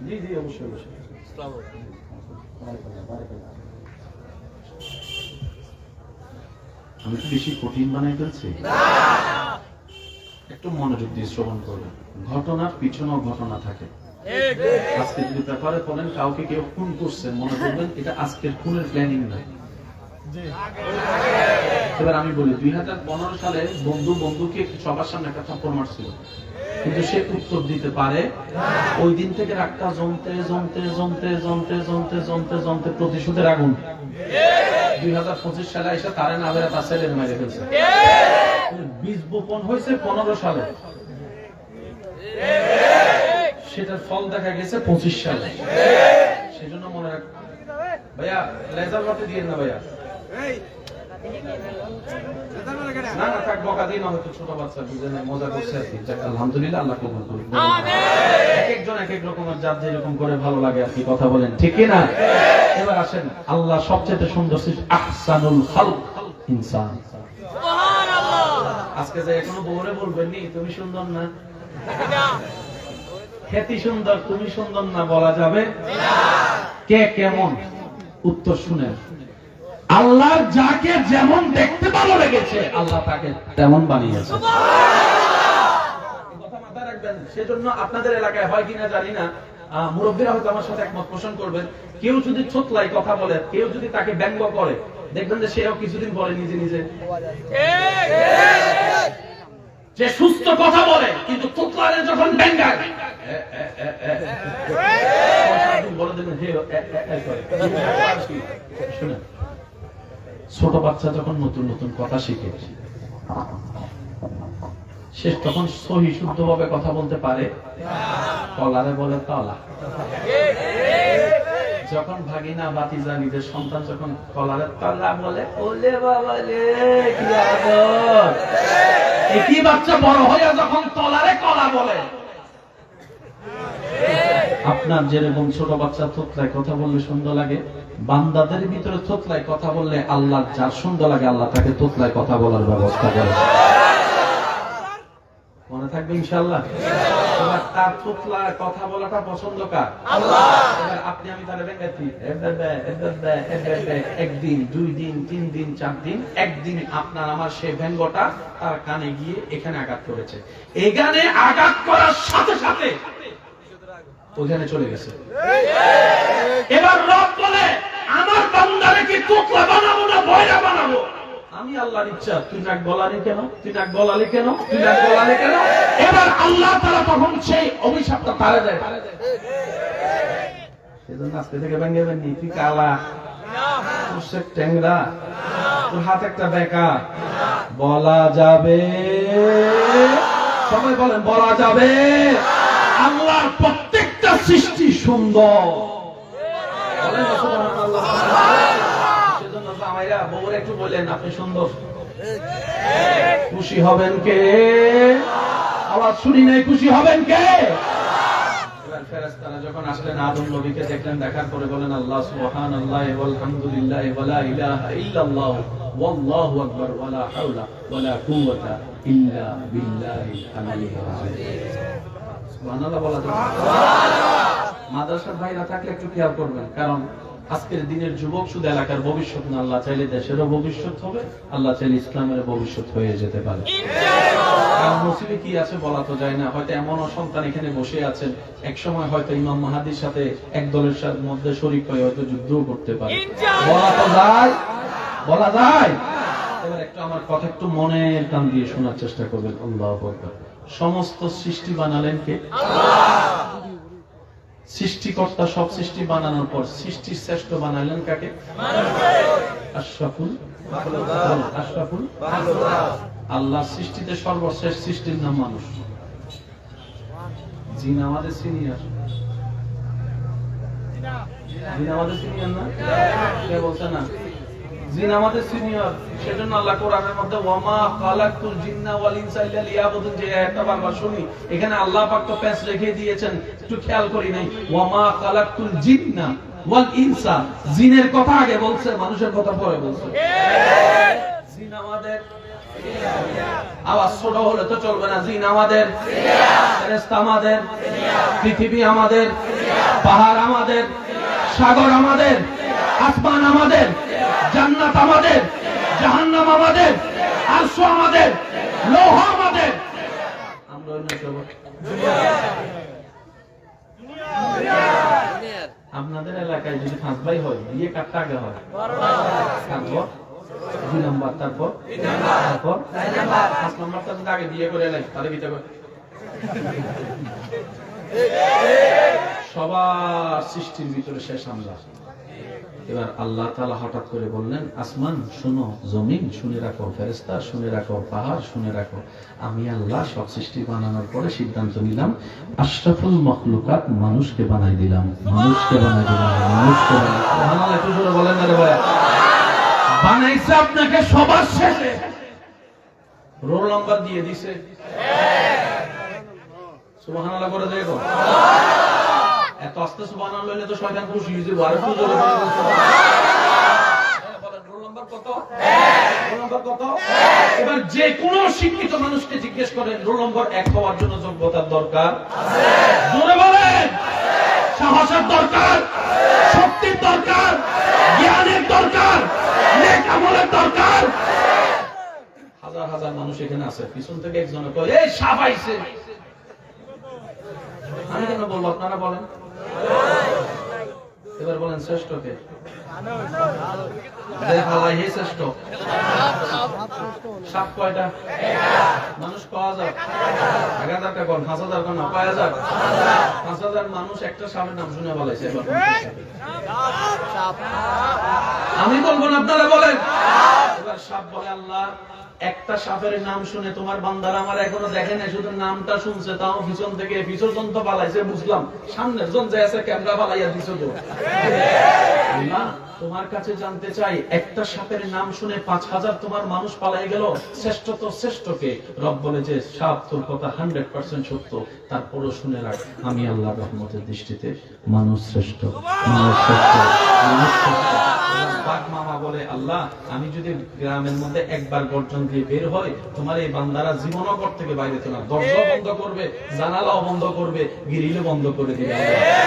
জি জি অবশ্যই অবশ্যই। আমি কি বেশি কঠিন বানাই ফেলছি? একটু মনোযোগ দিয়ে শ্রবণ করবেন। ঘটনার পিছনেও ঘটনা থাকে। আজকে যদি পেপারে পড়েন কাউকে কেউ খুন করছেন, মনে করবেন এটা আজকের খুনের প্ল্যানিং নয়। এবার আমি বলি, 2015 সালে বন্ধু বন্ধুকে সবার সামনে একটা থাপ্পড় মারছিল, কিন্তু সে উত্তর দিতে পারে। ওই দিন থেকে রাগটা জমতে জমতে জমতে জমতে জমতে জমতে জমতে প্রতিশোধের আগুন 2025 সালে এসে তারে না বেড়ে তার ছেলের মেরে ফেলছে। বীজ বপন হয়েছে 15 সালে, সেটার ফল দেখা গেছে 25 সালে। সেজন্য মনে রাখ ভাইয়া, লেজার বাতি দিয়ে না ভাইয়া, না না থাক, বকা দিই না, হয়তো ছোট বাচ্চা বুঝে নেয়, মজা করছে আর কি। যাক, আলহামদুলিল্লাহ, আল্লাহ কবুল করুন। এক একজন এক এক রকমের, যার যেরকম করে ভালো লাগে আর কি, কথা বলেন ঠিক কি না? এবার আসেন, আল্লাহ সবচেয়ে সুন্দর সৃষ্টি, আহসানুল খালক ইনসান। আজকে যে এখনো বউরে বলবেন নি তুমি সুন্দর না, খ্যাতি সুন্দর, তুমি সুন্দর না বলা যাবে? কে কেমন? উত্তর শুনেন, আল্লাহ যাকে যেমন দেখতে ভালো লেগেছে আল্লাহ তাকে তেমন বানিয়েছে। কথা মাথায় রাখবেন। সেজন্য আপনাদের এলাকায় হয় কিনা জানি না, মুরব্বীরা হয়তো আমার সাথে একমত পোষণ করবেন, কেউ যদি ছোটলাই কথা বলে, কেউ যদি তাকে ব্যঙ্গ করে, দেখবেন যে সেও কিছুদিন পরে নিজে নিজে যে সুস্থ কথা বলে কিন্তু তোতলারে যখন ব্যঙ্গায় বলে দেবেন হে শুনে। ছোট বাচ্চা যখন নতুন নতুন কথা শিখে, সে তখন সহি শুদ্ধ ভাবে কথা বলতে পারে, কলারে বলে তলা। যখন ভাগিনা বাতিজা নিজের সন্তান যখন কলারে তলা বলে, ওলে বাবা রে কি আদর, একই বাচ্চা বড় হয়ে যখন তলারে কলা বলে। আপনার যেরকম ছোট বাচ্চা থোতলায় কথা বললে সুন্দর লাগে, বান্দাদের ভিতরে থোতলায় কথা বললে আল্লাহ যার সুন্দর লাগে আল্লাহ তাকে থোতলায় কথা বলার ব্যবস্থা করে। মনে থাকবে ইনশাআল্লাহ। এবার তার থোতলা কথা বলাটা পছন্দ কার? আল্লাহ। এবার আপনি আমি তারে বেঙ্গাতি একদিন, 2 দিন, 3 দিন, 4 দিন, একদিন আপনার আমার সেই ব্যঙ্গটা তার কানে গিয়ে এখানে আঘাত করেছে। এখানে আঘাত করার সাথে সাথে ওখানে চলে গেছে। এবার রব বলে, আমার বান্দারে কি তোতলা বানাবো না বয়রা বানাবো? আমি আল্লাহর ইচ্ছা, তুই নাক গলালি কেন, তুই নাক গলালি কেন, তুই নাক গলালি কেন? এবার আল্লাহ তাআলা তখন সেই অভিশাপটা তারে দেয়। সেজন্য আজকে থেকে ভেঙে নি, তুই কালা, তোর সে ট্যাংরা, তোর হাত একটা বেকা, বলা যাবে? সবাই বলেন বলা যাবে? আল্লাহর প্রত্যেকটা সৃষ্টি সুন্দর। বলেন সুবহানাল্লাহ। সেজন্য জামাইরা বউরে একটু বলেন আপনি সুন্দর, খুশি হবেন কে? আওয়াজ শুনি নাই, খুশি হবেন কে? এবার ফেরেশতারা যখন আসলেন আদম নবীকে দেখলেন, দেখার পরে বলেন আল্লাহ সুবহানাল্লাহ ওয়ালহামদুলিল্লাহ ওয়ালা ইলাহা ইল্লাল্লাহ ওয়াল্লাহু আকবার ওয়ালা হাওলা ওয়ালা কুওয়াতা ইল্লা বিল্লাহিল আলিয়্যিল আযীম। সুবহানাল্লাহ বলা যাবে? মাদ্রাসার ভাইরা থাকলে একটু খেয়াল করবেন, কারণ আজকের দিনের যুবক শুধু এলাকার ভবিষ্যৎ না, আল্লাহ চাইলে দেশেরও ভবিষ্যৎ হবে, আল্লাহ চাইলে ইসলামের ভবিষ্যৎ হয়ে যেতে পারে। কারণ নসিবে কি আছে বলা তো যায় না, হয়তো এমনও সন্তান এখানে বসে আছেন, এক সময় হয়তো ইমাম মাহাদির সাথে এক দলের সাথে মধ্যে শরীক হয়ে হয়তো যুদ্ধও করতে পারে, বলা তো যায়, বলা যায়। এবার একটু আমার কথা একটু মনের কান দিয়ে শোনার চেষ্টা করবেন। আল্লাহু আকবার। সমস্ত সৃষ্টি বানালেন কে? আল্লাহ। সৃষ্টিকর্তা সব সৃষ্টি বানানোর পর সৃষ্টির শ্রেষ্ঠ বানালেন কাকে? আশরাফুল মাখলুকাত। আশরাফুল মাখলুকাত। আল্লাহ সৃষ্টিতে সর্বশ্রেষ্ঠ সৃষ্টির নাম মানুষ। জিন আমাদের সিনিয়র, জিন আমাদের সিনিয়র না? কে বলছে না? জিন আমাদের সিনিয়র। সেজন্য আল্লাহ কোরআনের মধ্যে ওয়ামা খালাকতুল জিন্না ওয়াল ইনসা ইল্লা লিয়াবুদুন, যে আয়াতটা বারবার শুনি, এখানে আল্লাহ পাক তো প্যাচ রেখে দিয়েছেন, একটু খেয়াল করি নাই। ওয়ামা খালাকতুল জিন্না ওয়াল ইনসা, জিনের কথা আগে বলছে, মানুষের কথা পরে বলছে। জিন আমাদের, আওয়াজ ছোট হলে তো চলবে না। জিন আমাদের, ফেরেশতা আমাদের, পৃথিবী আমাদের, পাহাড় আমাদের, সাগর আমাদের, আসমান আমাদের, জান্নাত আমাদের, জাহান্নাম আমাদের, আরশ আমাদের, লৌহ আমাদের। আমরা অন্য জগৎ। আপনাদের এলাকায় যদি 5 ভাই হয়, বিয়ে কাটতে আগে হয়? তারপর 2 নাম্বার, তারপর 3 নাম্বার, 5 নাম্বারটা যদি আগে বিয়ে করে নেয় তাহলে বিয়ে করে। সবার সৃষ্টির ভিতরে শেষ আমরা। এবার আল্লাহ তাআলা হঠাৎ করে বললেন, আসমান শুনো, জমিন শুনে রাখো, ফেরেশতা শুনে রাখো, পাহাড় শুনে রাখো, আমি আল্লাহ সব সৃষ্টি বানানোর পরে সিদ্ধান্ত নিলাম আশরাফুল মাখলুকাত মানুষকে বানাই দিলাম, মানুষকে বানাই দিলাম, মানুষকে বানাই দিলাম। একটু জোরে বলেন না রে ভাই। বানাইছে আপনাকে সবার শেষে, রোল নাম্বার দিয়ে দিছে। সুবহানাল্লাহ করে দেখো, এত আস্তে সুবহানাল্লাহ হইলে তো শয়তান খুশি হয়ে যাবে। আর একটু জোরে বলেন রোল নাম্বার কত? রোল নাম্বার কত? এবার যে কোনো শিক্ষিত মানুষকে জিজ্ঞেস করেন রোল নম্বর 1 হওয়ার জন্য যোগ্যতার দরকার আছে? জোরে বলেন। সাহসের দরকার, শক্তির দরকার, জ্ঞানের দরকার, নেক আমলের দরকার। হাজার হাজার মানুষ এখানে আছে, পিছন থেকে একজন কয় এই সাপ আইছে। আমি কেন বলবো, আপনারা বলেন। এবার বলেন শ্রেষ্ঠকে। শ্রেষ্ঠ সাপ কয়টা? মানুষ পাওয়া যায় 1000টা কোন 5000 কোন 5000 5000 মানুষ একটা সাপের নাম শুনে বলেছে। আমি বলবো না, আপনারা বলেন। এবার সাপ বলে আল্লাহ একটা সাপের নাম শুনে তোমার বান্দারা আমার এখনো দেখে নাই, শুধু নামটা শুনছে, তাও পিছন থেকে পিছন তো পালাইছে, বুঝলাম সামনের জন যে আছে ক্যামেরা পালাইয়া দিছো তো। না, তোমার কাছে জানতে চাই একটা সাপের নাম শুনে 5000 তোমার মানুষ পালাই গেল, শ্রেষ্ঠ তো শ্রেষ্ঠকে। রব বলে যে সাপ তোর কথা 100% সত্য, তারপরও শুনে রাখ আমি আল্লাহর রহমতের দৃষ্টিতে মানুষ শ্রেষ্ঠ, মানুষ শ্রেষ্ঠ, মানুষ শ্রেষ্ঠ। বাঘ মামা বলে আল্লাহ আমি যদি গ্রামের মধ্যে একবার গর্জন দিয়ে বের হয়, তোমার এই বান্দারা জীবনও ঘর থেকে বাইরে তো না, দরজা বন্ধ করবে, জানালাও বন্ধ করবে, গ্রিলও বন্ধ করে দিবে।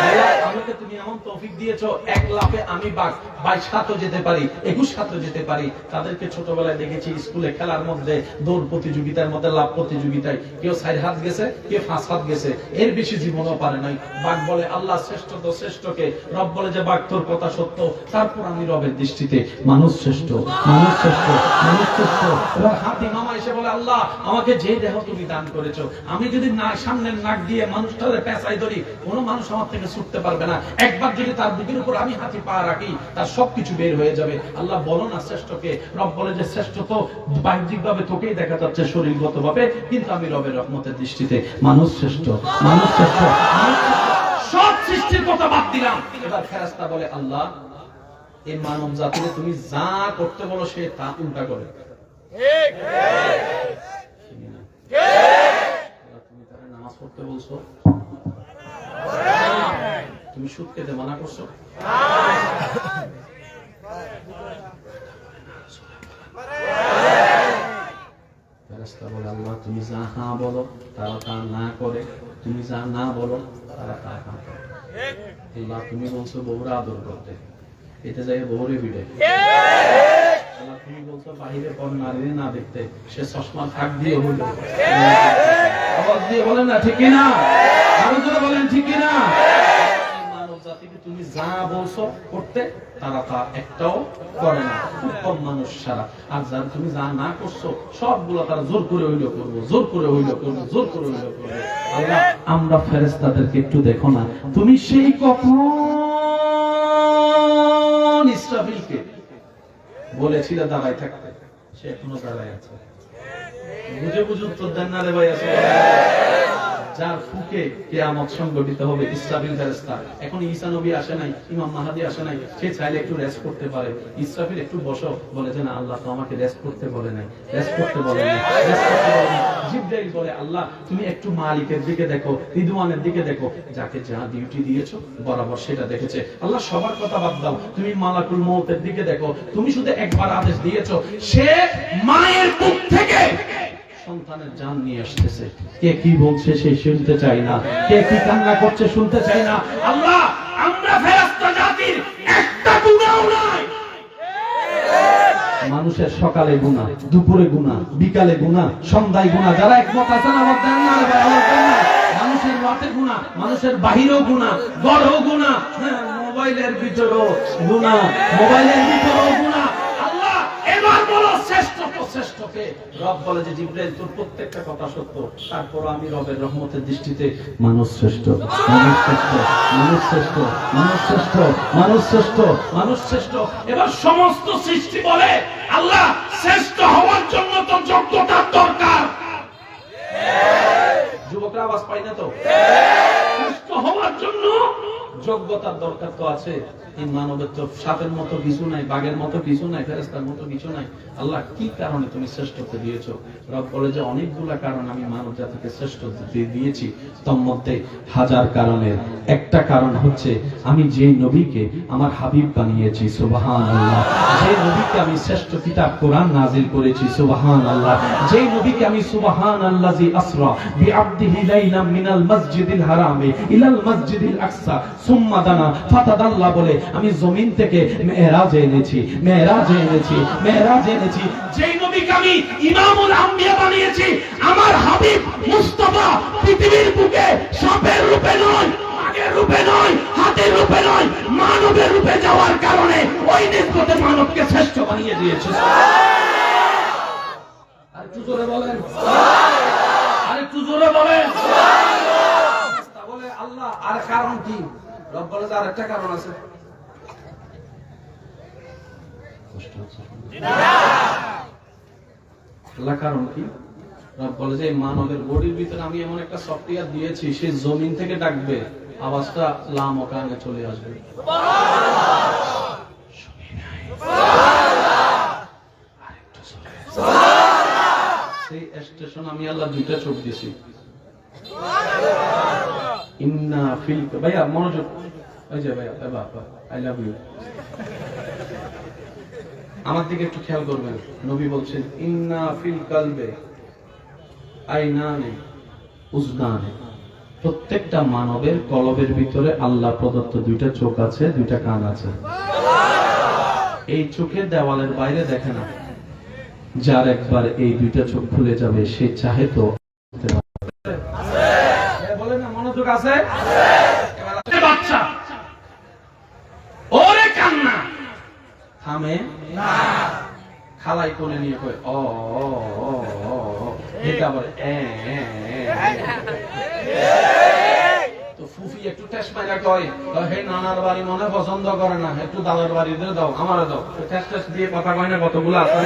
আল্লাহ আমাকে তুমি এমন তৌফিক দিয়েছো, এক লাফে আমি বাঘ 22 হাতও যেতে পারি, 21 হাতও যেতে পারি। তাদেরকে ছোটবেলায় দেখেছি স্কুলে খেলার মধ্যে, দৌড় প্রতিযোগিতার মধ্যে, লাভ প্রতিযোগিতায় কেউ 4 হাত গেছে, কেউ 5 হাত গেছে, এর বেশি জীবনও পারে নাই। বাঘ বলে আল্লাহ শ্রেষ্ঠ তো শ্রেষ্ঠকে। রব বলে যে বাঘ তোর কথা সত্য, তারপর আমি রবের দৃষ্টিতে মানুষ শ্রেষ্ঠ, মানুষ শ্রেষ্ঠ, মানুষ শ্রেষ্ঠ। এবার হাতি মামা এসে বলে আল্লাহ আমাকে যে দেহ তুমি দান করেছো, আমি যদি না সামনের নাক দিয়ে মানুষটারে পেঁচাই ধরি, কোনো মানুষ আমার থেকে ছুটতে পারবে না। একবার যদি তার বুকের উপর আমি হাতি পা রাখি, তার সবকিছু বের হয়ে যাবে। আল্লাহ বলো না শ্রেষ্ঠকে। রব বলে যে শ্রেষ্ঠ তো বাহ্যিক ভাবে তোকেই দেখা যাচ্ছে, শরীরগত ভাবে, কিন্তু আমি রবের রহমতের দৃষ্টিতে মানুষ শ্রেষ্ঠ, মানুষ শ্রেষ্ঠ, মানুষ শ্রেষ্ঠ। সব সৃষ্টির কথা বাদ দিলাম। এবার ফেরেশতা বলে আল্লাহ এই মানব জাতিকে তুমি যা করতে বলো সে তা উল্টা করে। তুমি তাকে নামাজ পড়তে বলছো, তুমি সুদ খেতে মানা করছো, ফেরেশতা বলে আল্লাহ তুমি যা হ্যাঁ বলো তারা তা না করে, তুমি যা না বলো তারা তা হ্যাঁ করে। আল্লাহ তুমি বলছো বউরা আদর করতে, এতে যাই বউরে ভিড়ে। আল্লাহ তুমি বলছো বাহিরে পর নারী না দেখতে, সে চশমা থাক দিয়ে হইল। আওয়াজ দিয়ে বলেন না ঠিক কিনা, আরো জোরে বলেন ঠিক কিনা। মানব জাতিকে তুমি যা বলছো করতে, তারা তা একটাও করে না, খুব কম মানুষ ছাড়া। আর যারা তুমি যা না করছো সবগুলো তারা জোর করে হইল করবো, জোর করে হইল করবো, জোর করে হইল করবো। আল্লাহ আমরা ফেরেশতাদেরকে একটু দেখো না, তুমি সেই কখন ইসরাফিলকে বলেছিল দাঁড়ায় থাকতে, সে এখনো দাঁড়ায় আছে। বুঝে বুঝে উত্তর দেন না রে ভাই। আছে যার ফুকে কিয়ামত সংঘটিত হবে, ইসরাফিল ফেরেশতা। এখন ঈসা নবী আসে নাই, ইমাম মাহদী আসে নাই, সে চাইলে একটু রেস্ট করতে পারে। ইসরাফিল একটু বসো, বলে যে না আল্লাহ তো আমাকে রেস্ট করতে বলে নাই, রেস্ট করতে বলে নাই, রেস্ট করতে বলে নাই। জিবরাইল বলে আল্লাহ তুমি একটু মালিকের দিকে দেখো, রিদওয়ানের দিকে দেখো, যাকে যা ডিউটি দিয়েছো বরাবর সেটা দেখেছে। আল্লাহ সবার কথা বাদ দাও, তুমি মালাকুল মউতের দিকে দেখো, তুমি শুধু একবার আদেশ দিয়েছো, সে মায়ের বুক থেকে সন্তানের জান নিয়ে আসতেছে। কে কি বলছে সে শুনতে চাই না, কে কি কান্না করছে শুনতে চাই না। আল্লাহ আমরা ফেরেশতা জাতির একটা গুনাহ নাই। মানুষের সকালে গুনাহ, দুপুরে গুনাহ, বিকালে গুনাহ, সন্ধ্যায় গুনাহ। যারা একমত আছেন আমার দেন না রে ভাই, আমার দেন না। মানুষের রাতে গুনাহ, মানুষের বাহিরেও গুনাহ, ঘরেও গুনাহ, মোবাইলের ভিতরেও গুনাহ, মোবাইলের ভিতরেও গুনাহ। আল্লাহ এবার বলো শ্রেষ্ঠ তো শ্রেষ্ঠকে। রব বলে যে জিবরাইল তোর প্রত্যেকটা কথা সত্য, তারপর আমি রবের রহমতের দৃষ্টিতে মানুষ শ্রেষ্ঠ, মানুষ শ্রেষ্ঠ, মানুষ শ্রেষ্ঠ, মানুষ শ্রেষ্ঠ, মানুষ শ্রেষ্ঠ, মানুষ শ্রেষ্ঠ। এবার সমস্ত সৃষ্টি বলে আল্লাহ শ্রেষ্ঠ হওয়ার জন্য তো যোগ্যতার দরকার। যুবকরা আওয়াজ পাই না তো? শ্রেষ্ঠ হওয়ার জন্য যোগ্যতার দরকার তো আছে। এই মানবের তো সাপের মতো কিছু নাই, বাঘের মতো কিছু নাই, ফেরেশতার মতো কিছু নাই। আল্লাহ কি কারণে তুমি শ্রেষ্ঠত্ব দিয়েছো? রব বলে যে অনেকগুলা কারণ আমি মানব জাতিকে শ্রেষ্ঠত্ব দিয়েছি, তার মধ্যে হাজার কারণের একটা কারণ হচ্ছে আমি যে নবীকে আমার হাবিব বানিয়েছি, সুবহানাল্লাহ। যে নবীকে আমি শ্রেষ্ঠ কিতাব কোরআন নাজিল করেছি, সুবহানাল্লাহ। যে নবীকে আমি সুবহানাল্লাযী আসরা বিআবদিহি লাইলাম মিনাল মসজিদিল হারামে ইলাল মসজিদিল আকসা সুম্মা দানা ফাতাদাল্লা বলে আমি জমিন থেকে মেরাজে এনেছি, মেরাজে এনেছি, মেরাজে এনেছি। যে নবীকে আমি ইমামুল আম্বিয়া বানিয়েছি, আমার হাবিব মুস্তাফা পৃথিবীর বুকে সাপের রূপে নয়, বাঘের রূপে নয়, হাতের রূপে নয়, মানবের রূপে যাওয়ার কারণে ওই নিসবতে মানবকে শ্রেষ্ঠ বানিয়ে দিয়েছে। আর একটু জোরে বলেন, আর একটু জোরে বলেন। বলে আল্লাহ আর কারণ কি? রব বলে আর একটা কারণ আছে। আল্লাহ কারণ কি? রব বলে যে মানবের বডির ভিতরে আমি এমন একটা সফটওয়্যার দিয়েছি, সে জমিন থেকে ডাকবে, আওয়াজটা লামকানে চলে আসবে। সেই স্টেশন আমি আল্লাহ দুইটা চোখ দিয়েছি। ইন্না ফিল, ভাইয়া মনোযোগ, ওই যে ভাইয়া বাবা আই লাভ ইউ, আমার দিকে একটু খেয়াল করবেন। নবী বলছেন ইন্না ফিল কালবে আইনানে উজনানে, প্রত্যেকটা মানবের কলবের ভিতরে আল্লাহ প্রদত্ত দুইটা চোখ আছে, দুইটা কান আছে। এই চোখের দেওয়ালের বাইরে দেখে না। যার একবার এই দুইটা চোখ খুলে যাবে সে চাহে তো বলে না, মনোযোগ আছে। বাচ্চা ওরে কান্না থামে না, খালাই কোলে নিয়ে কয় ও এটা আবার তো ফুফি একটু টেস্ট মাইরা কয় হে নানার বাড়ি মনে পছন্দ করে না, একটু দাদার বাড়িতে দাও, আমারে দাও। টেস্ট টেস্ট দিয়ে কথা কয় না, কতগুলো আছে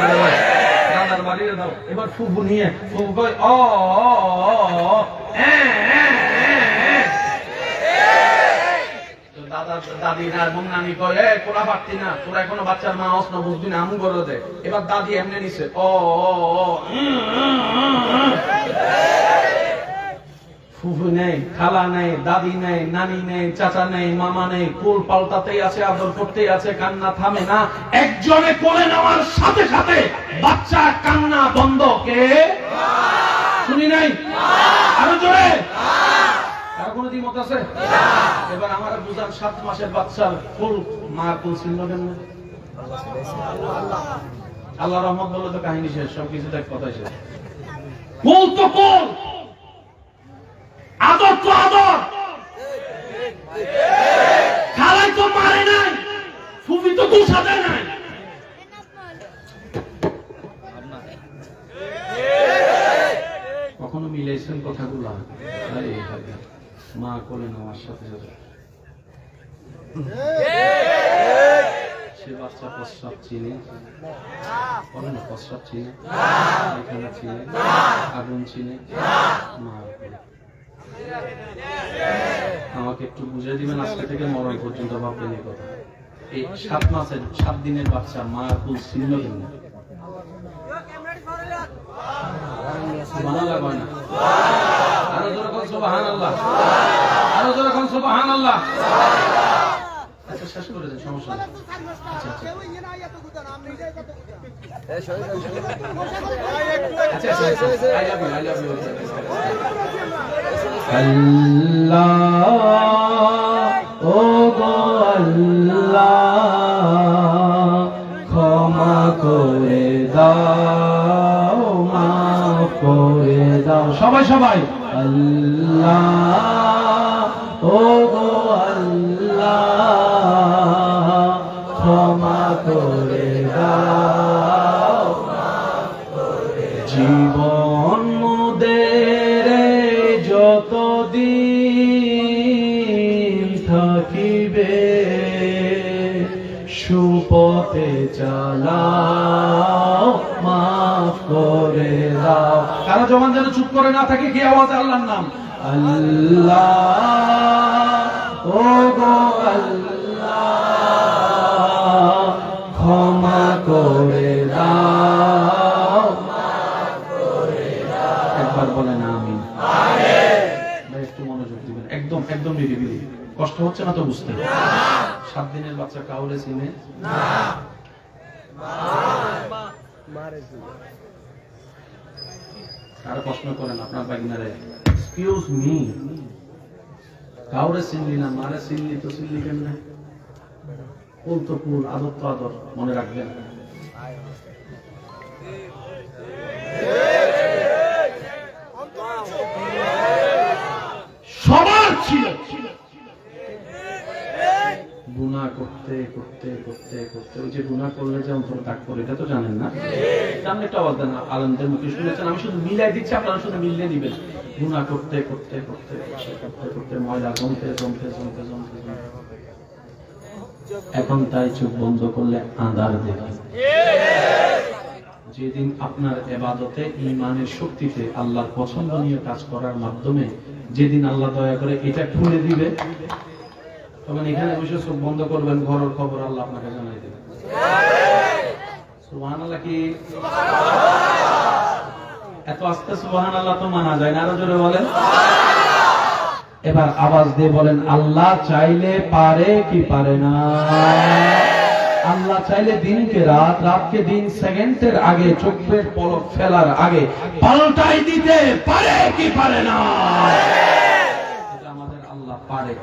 দাদার বাড়িতে দাও। এবার ফুফু নিয়ে ফুফু কয় ও দাদা দাদি আর নানি কয় কোলা পারতি না, তোরা এখনো বাচ্চার মা অস্ন বুঝবি না, আমু করে দে। এবার দাদি এমনি নিছে ও ফুফু নেই, খালা নেই, দাদি নেই, নানি নেই, চাচা নেই, মামা নেই, কুল পাল্টাতেই আছে, আদর করতেই আছে, কান্না থামে না। একজনে কোলে নেওয়ার সাথে সাথে বাচ্চা কান্না বন্ধ। কে? শুনি নাই, আরো জোরে। আর কোনো দ্বিমত আছে? এবার আমার বুঝান 7 মাসের বাচ্চার ফুল মা কুল ছিন্ন কেন? আল্লাহ রহমত বলে তো কাহিনী শেষ, সবকিছু দেখ কথা শেষ। কুল তো কুল, আদর তো আদর। খালাই তো মারে নাই, ফুফি তো দু সাথে নাই। কখনো মিলাইছেন কথাগুলা? মা কোলে নেওয়ার সাথে সাথে সে বাচ্চা প্রস্রাব চিনে, বলে না প্রস্রাব চিনে, এখানে চিনে, আগুন চিনে, মা। আমাকে একটু বুঝিয়ে দিবেন, আজকে থেকে মরণ পর্যন্ত ভাববেন এই কথা। এই 7 মাসের 7 দিনের বাচ্চা মা কুল ছিন্ন কেন? সুবহানাল্লাহ কয় না? আরো জোরে কোন সুবহানাল্লাহ, আরো জোরে কোন সুবহানাল্লাহ। আচ্ছা শেষ করে দেন, সমস্যা নেই। আচ্ছা আই লাভ ইউ। আল্লাহ ও গো আল্লাহ, ক্ষমা করে দাও, মাফ করে দাও। সবাই সবাই আল্লাহ ও গো আল্লাহ, ক্ষমা করে দাও, জীবন মোদের যতদিন থাকিবে সুপথে চালাও, মাফ করে দাও। কারো জবান যেন চুপ করে না থাকে, কি আওয়াজ আল্লাহর নাম। আল্লাহ ও গো আল্লাহ, করে দাও। একবার বলেন আমিন। ভাই একটু মনোযোগ দিবেন, একদম একদম নিরিবিলি। কষ্ট হচ্ছে না তো বুঝতে? 7 দিনের বাচ্চা কাউরে চিনে না। আর প্রশ্ন করেন আপনার বাগিনারে, এক্সকিউজ মি, কাউরে চিনলি না, মারে চিনলি তো চিনলি কেমনে? কুল তো কুল, আদর তো আদর, মনে রাখবেন। সবার ছিল গুনাহ করতে করতে করতে করতে, ওই যে গুনাহ করলে যে অন্তরে দাগ পড়ে, এটা তো জানেন না? জানলে একটা আওয়াজ দেন, আলেমদের মুখে শুনেছেন, আমি শুধু মিলাই দিচ্ছি, আপনারা শুধু মিলিয়ে নিবেন। গুনাহ করতে করতে করতে করতে করতে করতে ময়লা জমতে জমতে জমতে জমতে জমতে, এখন তাই চোখ বন্ধ করলে আঁধার দেখি। যেদিন আপনার ইবাদতে ঈমানের শক্তিতে আল্লাহর পছন্দনীয় কাজ করার মাধ্যমে যেদিন আল্লাহ দয়া করে এটা খুলে দিবে, তখন এখানে বসে চোখ বন্ধ করবেন, ঘরের খবর আল্লাহ আপনাকে জানাই দেবে। সুবহানাল্লাহ কি? এত আস্তে সুবহানাল্লাহ তো মানা যায় না, আরো জোরে বলেন। এবার আওয়াজ দিয়ে বলেন, আল্লাহ চাইলে পারে কি পারে না? আল্লাহ চাইলে দিনকে রাত, রাতকে দিন, সেকেন্ডের আগে, চোখের পলক ফেলার আগে পাল্টাই দিতে পারে কি পারে না? এটা আমাদের আল্লাহ পারে।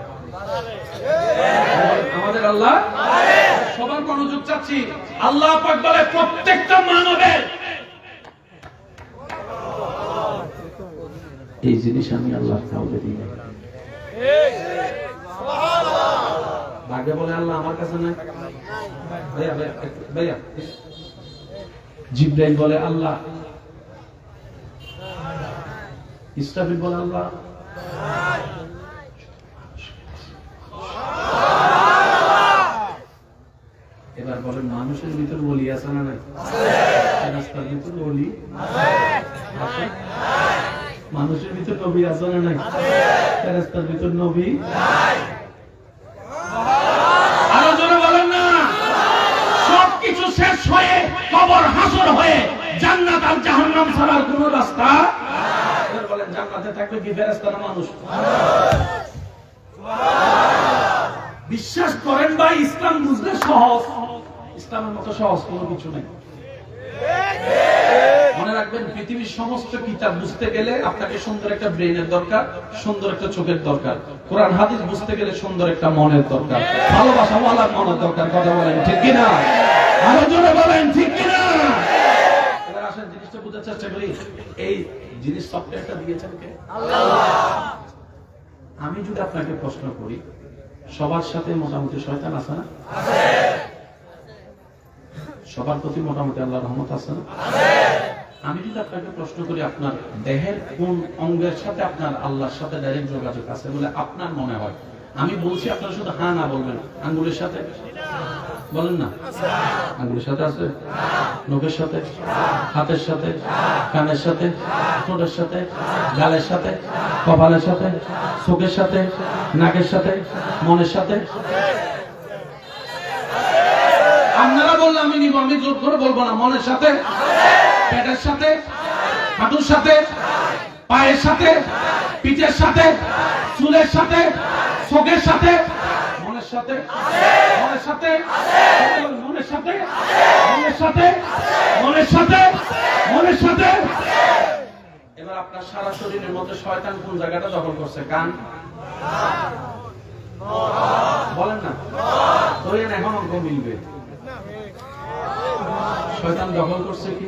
আমাদের আল্লাহ পারে। সবার মনোযোগ চাচ্ছি। আল্লাহ পাক বলে প্রত্যেকটা মানবের এই জিনিস আমি আল্লাহ কাউকে দিই না। আগে বলে আল্লাহ আমার কাছে নাই। ভাইয়া ভাইয়া ভাইয়া, জিবরাইল বলে আল্লাহ, ইসরাফিল বলে আল্লাহ। এবার বলেন, মানুষের ভিতর বলি আছে না নাই? রাস্তার ভিতর বলি আছে? মানুষের ভিতর নবী আছে না নাই? রাস্তার ভিতর নবী আরো জোরে বলেন না। সবকিছু শেষ হয়ে, কবর হাসর হয়ে, জান্নাত আর জাহান্নাম ছাড়ার কোন রাস্তা বলেন, জান্নাতে থাকবে কি ফেরেশতা না মানুষ? বিশ্বাস করেন ভাই, ইসলাম বুঝলে সহজ, ইসলামের মতো সহজ কোনো কিছু নেই। মনে রাখবেন, পৃথিবীর সমস্ত কিতাব বুঝতে গেলে আপনাকে সুন্দর একটা ব্রেনের দরকার, সুন্দর একটা চোখের দরকার। কোরআন হাদিস বুঝতে গেলে সুন্দর একটা মনের দরকার, ভালোবাসাওয়ালা মনের দরকার। কথা বলেন ঠিক কিনা? আরো জোরে বলেন ঠিক কিনা? এবার আসেন জিনিসটা বোঝার চেষ্টা করি। এই জিনিস সফটওয়্যারটা দিয়েছেন কে? আল্লাহ। আমি যদি আপনাকে প্রশ্ন করি, সবার সাথে মোটামুটি শয়তান আছে না? আছে। সবার প্রতি মোটামুটি আল্লাহর রহমত আছে না? আছে। আমি যদি আপনাকে প্রশ্ন করি, আপনার দেহের কোন অঙ্গের সাথে আপনার আল্লাহর সাথে ডাইরেক্ট যোগাযোগ আছে বলে আপনার মনে হয়? আমি বলছি, আপনারা শুধু হ্যাঁ না বলবেন। আঙ্গুলের সাথে বলেন না, আঙ্গুলের সাথে আছে, নখের সাথে, হাতের সাথে, কানের সাথে, ঠোঁটের সাথে, গালের সাথে, কপালের সাথে, চোখের সাথে, নাকের সাথে, মনের সাথে। আপনারা বললে আমি নিব, আমি জোর করে বলবো না। মনের সাথে, পেটের সাথে, হাঁটুর সাথে, পায়ের সাথে, পিঠের সাথে, চুলের সাথে, চোখের সাথে, মনের সাথে, মনের সাথে, মনের সাথে, মনের সাথে, মনের সাথে, মনের সাথে। এবার আপনার সারা শরীরের মধ্যে শয়তান কোন জায়গাটা দখল করছে? কান। বলেন না, ধরেন এখন অঙ্ক মিলবে। শয়তান দখল করছে কি?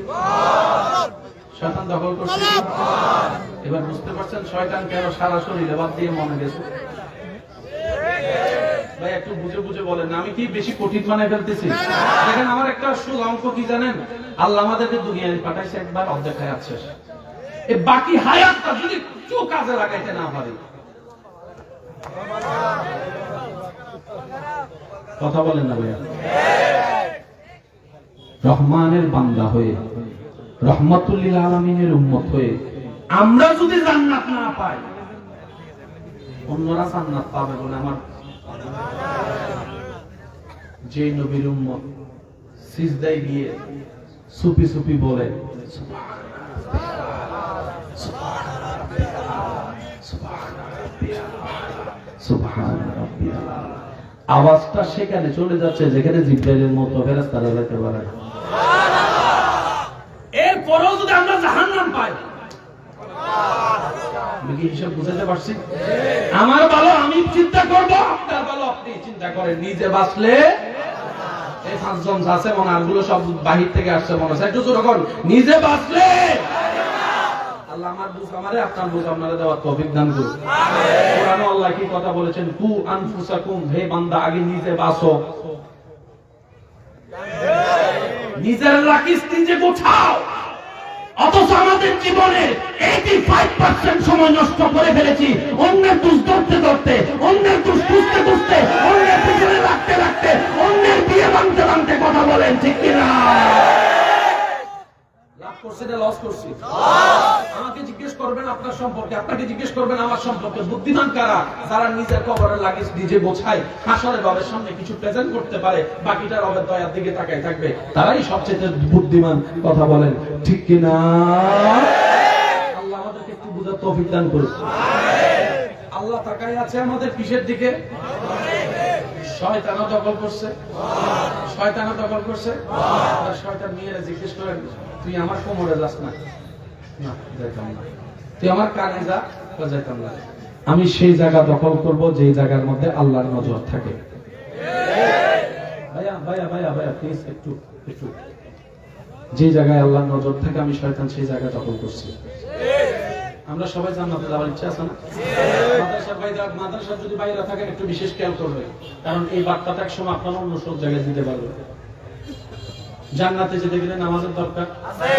শয়তান দখল করছে কি? এবার বুঝতে পারছেন শয়তান কেন সারা শরীরে বাদ দিয়ে মনে গেছে? ভাই একটু বুঝে বুঝে বলেন, আমি কি বেশি কঠিন বানায় ফেলতেছি? দেখেন, আমার একটা আসল অঙ্ক কি জানেন? আল্লাহ আমাদেরকে দুনিয়ায় পাঠাইছে একবার, অর্ধেক হায়াত শেষ। এই বাকি হায়াতটা যদি কেউ কাজে লাগাইতে না পারে, কথা বলেন না ভাইয়া, রহমানের বান্দা হয়ে, রহমাতুল লিল আলামিনের উম্মত হয়ে আমরা যদি জান্নাত না পাই, অন্যরা জান্নাত পাবে বলে আমার যে নবীর উম্মত সিজদায় গিয়ে সুপি সুপি বলে সুবহান রাব্বিয়াল আলা। আওয়াজটা সেখানে চলে যাচ্ছে যেখানে জিবরাইলের মতো ফেরেশতারা যেতে পারে না। এরপরেও যদি আমরা জাহান্নাম পাই, আমি কি হিসাব বুঝাতে পারছি? আমার ভালো আমি চিন্তা করব, আপনার ভালো আপনি চিন্তা করেন। নিজে বাঁচলে এই পাঁচজন আছে মনে আরগুলো সব বাহির থেকে আসছে মনে হয়, একটু জোরে কর, নিজে বাঁচলে আল্লাহ আমার বুঝ আমারে আপনার বুঝ আপনারা দেওয়ার তৌফিক দান করুন। কোরআনে আল্লাহ কি কথা বলেছেন, কু আনফুসাকুম, হে বান্দা আগে নিজে বাঁচো, নিজের রাখিস নিজে গোছাও। অথচ আমাদের জীবনে 85% সময় নষ্ট করে ফেলেছি অন্যের দোষ ধরতে ধরতে, অন্যের দোষ খুঁজতে খুঁজতে, অন্যের পিছনে রাখতে রাখতে, অন্যের বিয়ে ভাঙতে ভাঙতে। কথা বলেন ঠিক কিনা? লাভ করছি না লস করছি? আমাকে জিজ্ঞেস করবেন আপনার সম্পর্কে, আপনাকে জিজ্ঞেস করবেন আমার সম্পর্কে। বুদ্ধিমান কারা? যারা নিজের কবরের লাগেজ নিজে গোছায়, হাসরের রবের সামনে কিছু প্রেজেন্ট করতে পারে, বাকিটা রবের দয়ার দিকে তাকায় থাকবে, তারাই সবচেয়ে বুদ্ধিমান। কথা বলেন ঠিক কিনা? আল্লাহ আমাদেরকে একটু বুঝার তৌফিক দান করুন। আল্লাহ তাকায় আছে আমাদের কিসের দিকে? শয়তানও দখল করছে, শয়তানও দখল করছে। শয়তান মেয়েরা জিজ্ঞেস করেন, তুই আমার কোমরে যাস না? না, যাইতাম না। তুই আমার কানে যা? যাইতাম না। আমি সেই জায়গা দখল করব যে জায়গার মধ্যে আল্লাহর নজর থাকে। ভাইয়া ভাইয়া ভাইয়া ভাইয়া প্লিজ একটু একটু, যে জায়গায় আল্লাহর নজর থাকে আমি শয়তান সেই জায়গা দখল করছি। আমরা সবাই জান্নাতে যাওয়ার ইচ্ছা আছে না? মাদ্রাসা যদি বাইরে থাকেন একটু বিশেষ খেয়াল করবে, কারণ এই বার্তাটা এক সময় আপনারা অন্য সব জায়গায় দিতে পারবে। জান্নাতে যেতে গেলে নামাজের দরকার আছে,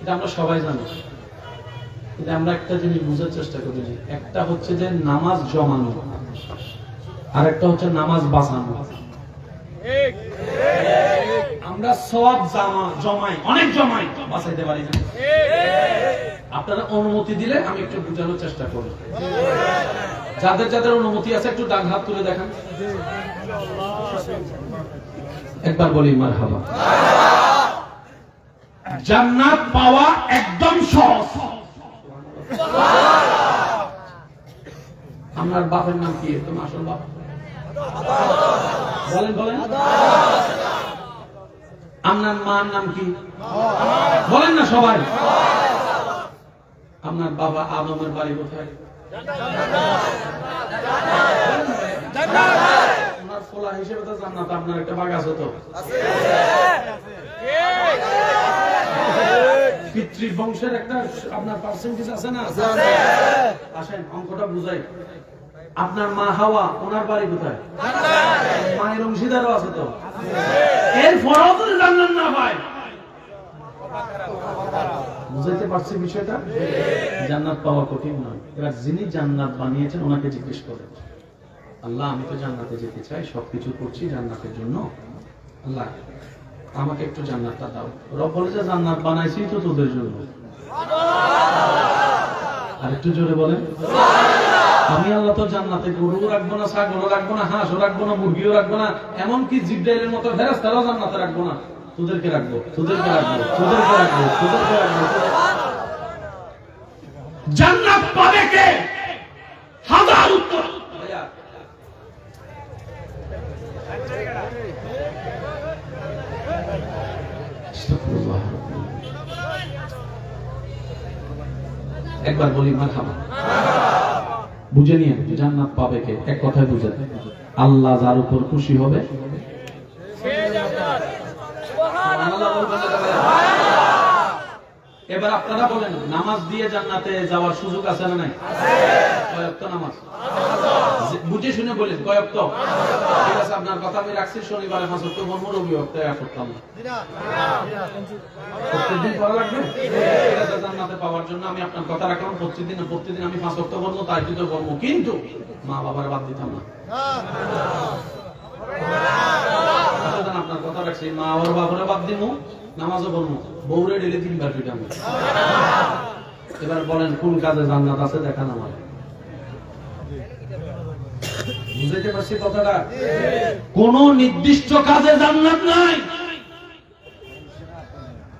এটা আমরা সবাই জানি। কিন্তু আমরা একটা জিনিস বুঝার চেষ্টা করি, একটা হচ্ছে যে নামাজ জমানো, আর একটা হচ্ছে নামাজ বাঁচানো। আমরা সব জমাই, অনেক জমাই, বাঁচাইতে পারি না। আপনারা অনুমতি দিলে আমি একটু বুঝানোর চেষ্টা করব। যাদের যাদের অনুমতি আছে একটু ডান হাত তুলে দেখান, একবার বলি মারহাবা। জান্নাত পাওয়া একদম সহজ। আপনার বাপের নাম কি? একদম আসল বাপ বলেন বলেন। আপনার মার নাম কি? বলেন না সবাই। আপনার বাবা আদমের বাড়ি কোথায়? আপনার ফোলা হিসেবে তো জান্নাত, আপনার একটা বাগ আছে তো? পিতৃ বংশের একটা আপনার পার্সেন্টেজ আছে না? আসেন অঙ্কটা বুঝাই। আপনার মা হাওয়া, ওনার বাড়ি কোথায়? মায়ের অংশীদারও আছে তো? এর ফলও তো জান্নাত না ভাই। বুঝাইতে পারছি বিষয়টা? জান্নাত পাওয়া কঠিন নয়। এবার যিনি জান্নাত বানিয়েছেন ওনাকে জিজ্ঞেস করেন, আল্লাহ আমি তো জান্নাতে যেতে চাই, সবকিছু করছি জান্নাতের জন্য, আল্লাহ আমাকে একটু জান্নাতটা দাও। রব বলে যে জান্নাত বানাইছি তো তোদের জন্য। আর একটু জোরে বলেন, আমি আল্লাহ তো জান্নাতে গরু রাখবো না, ছাগলও রাখবো না, হাঁসও রাখবো না, মুরগিও রাখবো না, এমনকি জিবরাইলের মতো ফেরেশতারাও জান্নাতে রাখবো না। তোদেরকে রাখবো, তোদেরকে রাখবো, তোদেরকে রাখবো, তোদেরকে রাখবো। জান্নাত পাবে কে? হাজার উত্তর। একবার বলি মারহাবা। বুঝে নিয়ে জান্নাত পাবে কে? এক কথায় বুঝে, আল্লাহ যার উপর খুশি হবে। এবার আপনারা বলেন, নামাজ দিয়ে জান্নাতে যাওয়ার সুযোগ আছে না নাই? কয় ওয়াক্ত নামাজ? বুঝে শুনে বলেন কয় ওয়াক্ত? ঠিক আছে, আপনার কথা আমি রাখছি। শনিবারে 5 ওয়াক্ত পড়ব, রবিবার করতাম না। প্রতিদিন পড়া লাগবে জান্নাতে পাওয়ার জন্য। আমি আপনার কথা রাখলাম, প্রতিদিন আমি 5 ওয়াক্ত পড়ব, তাহাজ্জুদ পড়ব, কিন্তু মা বাবার বাদ দিতাম না। আপনার কথা রাখছি, মা আর বাবারে বাদ দিব, নামাজও পড়ব, বউরে ডেলি 3 বার পিটাম। এবার বলেন কোন কাজে জান্নাত আছে দেখান আমার। বুঝাইতে পারছি কথাটা? কোন নির্দিষ্ট কাজে জান্নাত নাই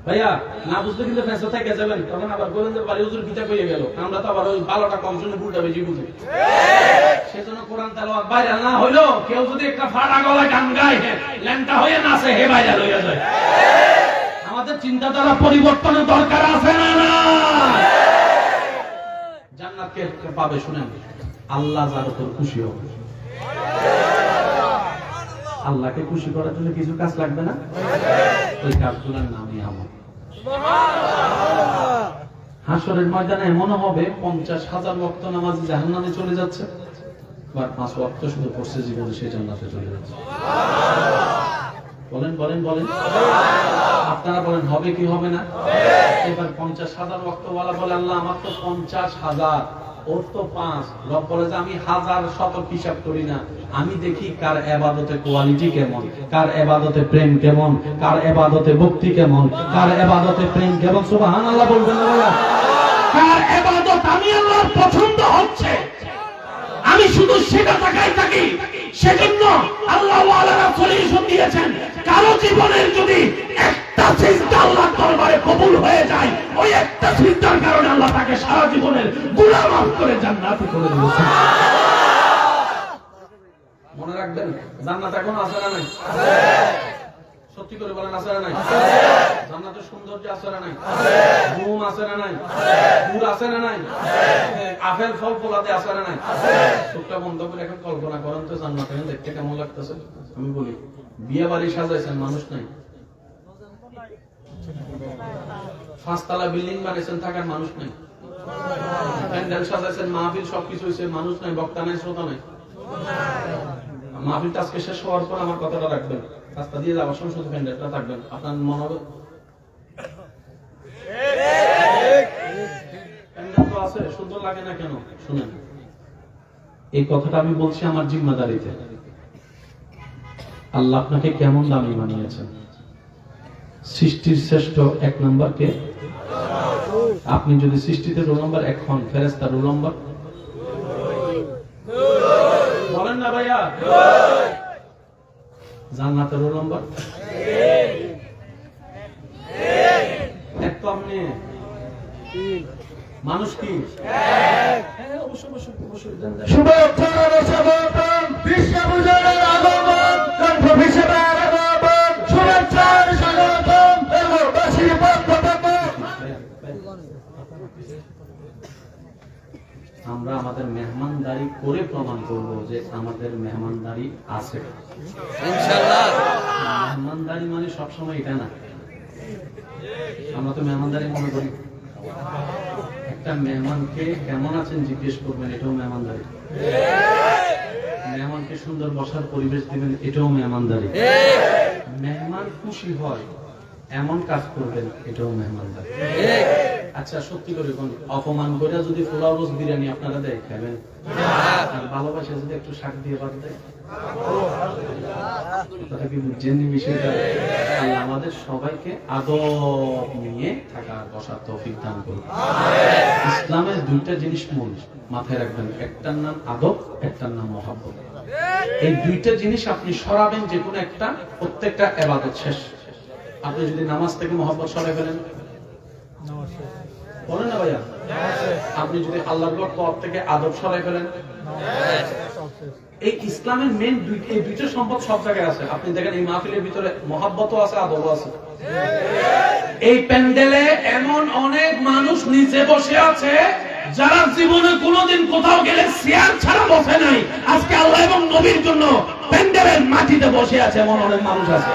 ভাইয়া। না বুঝলে কিন্তু ফেসে থেকে যাবেন, তখন আবার বলেন যে বাড়ি হুজুর কিতা কইয়া গেল। আমরা তো আবার ওই ভালোটা কম শুনে উল্টা বেশি বুঝি। সেজন্য কোরআন তেলাওয়াত ভাইরাল না হইলো, কেউ যদি একটা ফাড়া গলায় গান গায় ল্যাংটা হয়ে নাচে, হে ভাইরাল হইয়া যায়। আমাদের চিন্তাধারা পরিবর্তনের দরকার আছে না? না, জান্নাত কে পাবে শুনেন, আল্লাহ যার উপর খুশি হবে। আল্লাহকে খুশি করার জন্য কিছু কাজ লাগবে না? ওই কাজগুলোর নামই আমল। হাসরের ময়দানে এমন হবে 50,000 ওয়াক্ত নামাজ জাহান্নামে চলে যাচ্ছে, আর 5 ওয়াক্ত শুধু পড়ছে জীবনে, সেই জান্নাতে চলে যাচ্ছে। বলেন বলেন বলেন, আপনারা বলেন হবে কি হবে না? এবার 50,000 ওয়াক্ত ওয়ালা বলে আল্লাহ আমার তো 50,000, ওর তো 5। রব বলে যে আমি 1000 শতক হিসাব করি না, আমি দেখি কার ইবাদতে কোয়ালিটি কেমন, কার ইবাদতে প্রেম কেমন, কার ইবাদতে ভক্তি কেমন, কার ইবাদতে প্রেম কেমন। সুবহানাল্লাহ বলবেন না? কার ইবাদত আমি আল্লাহর পছন্দ হচ্ছে, আমি শুধু সেটা তাকাই থাকি। সেজন্য আল্লাহ ওয়ালারা সলিউশন দিয়েছেন, কারো জীবনের যদি একটা সিজদা আল্লাহর দরবারে কবুল হয়ে যায়, ওই একটা সিজদার কারণে আল্লাহ তাকে সারা জীবনের গুনাহ মাফ করে জান্নাতি করে দিয়েছেন। মনে রাখবেন, জান্নাত এখন আছে না নাই? সত্যি করে বলেন, আছে না নাই? জান্নাতের সৌন্দর্য আছে না নাই? ঘুম আছে না নাই? ফুল আছে না নাই? আপেল ফল ফলাতে আছে না নাই? চোখটা বন্ধ করে এখন কল্পনা করেন তো জান্নাত এখন দেখতে কেমন লাগতেছে। আমি বলি, বিয়ে বাড়ি সাজাইছেন, মানুষ নাই। 5 তলা বিল্ডিং বানাইছেন, থাকার মানুষ নাই। প্যান্ডেল সাজাইছেন, মাহফিল সবকিছু হয়েছে, মানুষ নাই, বক্তা নাই, শ্রোতা নাই। মাহফিলটা আজকে শেষ হওয়ার পর আমার কথাটা রাখবেন, রাস্তা দিয়ে যাওয়ার সময় শুধু প্যান্ডেলটা থাকবেন, আপনার মনে হবে প্যান্ডেল তো আছে, সুন্দর লাগে না কেন? শুনেন, এই কথাটা আমি বলছি আমার জিম্মাদারিতে। আল্লাহ আপনাকে কেমন দামি বানিয়েছেন? সৃষ্টির শ্রেষ্ঠ 1 নাম্বার কে? আপনি যদি সৃষ্টিতে রোল নাম্বার 1 হন, ফেরেশতা রোল নাম্বার বলেন না ভাইয়া? জান্নাতের রোল নাম্বার 1 তো আপনি। মানুষ কি? আমরা আমাদের মেহমানদারি করে প্রমাণ করব যে আমাদের মেহমানদারি আছে ইনশাআল্লাহ। মেহমানদারি মানে সবসময় এটা না। আমরা তো মেহমানদারি মনে করি একটা মেহমানকে কেমন আছেন জিজ্ঞেস করবেন, এটাও মেহমানদারি। মেহমানকে সুন্দর বসার পরিবেশ দিবেন, এটাও মেহমানদারি। মেহমান খুশি হয় এমন কাজ করবেন, এটাও মেহমানদারি। আচ্ছা সত্যি করে কোন অপমান করে যদি পোলাও রোজ বিরিয়ানি আপনারা দেয়, খাবেন? আর ভালোবাসা যদি একটু শাক দিয়ে ভাত দেয়, কথা কি বুঝছেন বিষয়টা? আল্লাহ আমাদের সবাইকে আদব নিয়ে থাকার বসার তৌফিক দান করুন। ইসলামের 2টা জিনিস মূল, মাথায় রাখবেন, একটার নাম আদব, একটার নাম মহব্বত। এই 2টা জিনিস আপনি সরাবেন যে কোনো একটা, প্রত্যেকটা ইবাদত শেষ। আপনি যদি নামাজ থেকে মহব্বত সরাই ফেলেন, বলেন না ভাইয়া? আপনি যদি আল্লাহর তরফ থেকে আদব সরাই ফেলেন, এই ইসলামের মেন এই 2টা সম্পদ সব জায়গায় আছে। আপনি দেখেন এই মাহফিলের ভিতরে মহব্বতও আছে, আদবও আছে। এই প্যান্ডেলে এমন অনেক মানুষ নিচে বসে আছে যারা জীবনে কোনোদিন কোথাও গেলে চেয়ার ছাড়া বসে নাই, আজকে আল্লাহ এবং নবীর জন্য প্যান্ডেলের মাটিতে বসে আছে, এমন অনেক মানুষ আছে।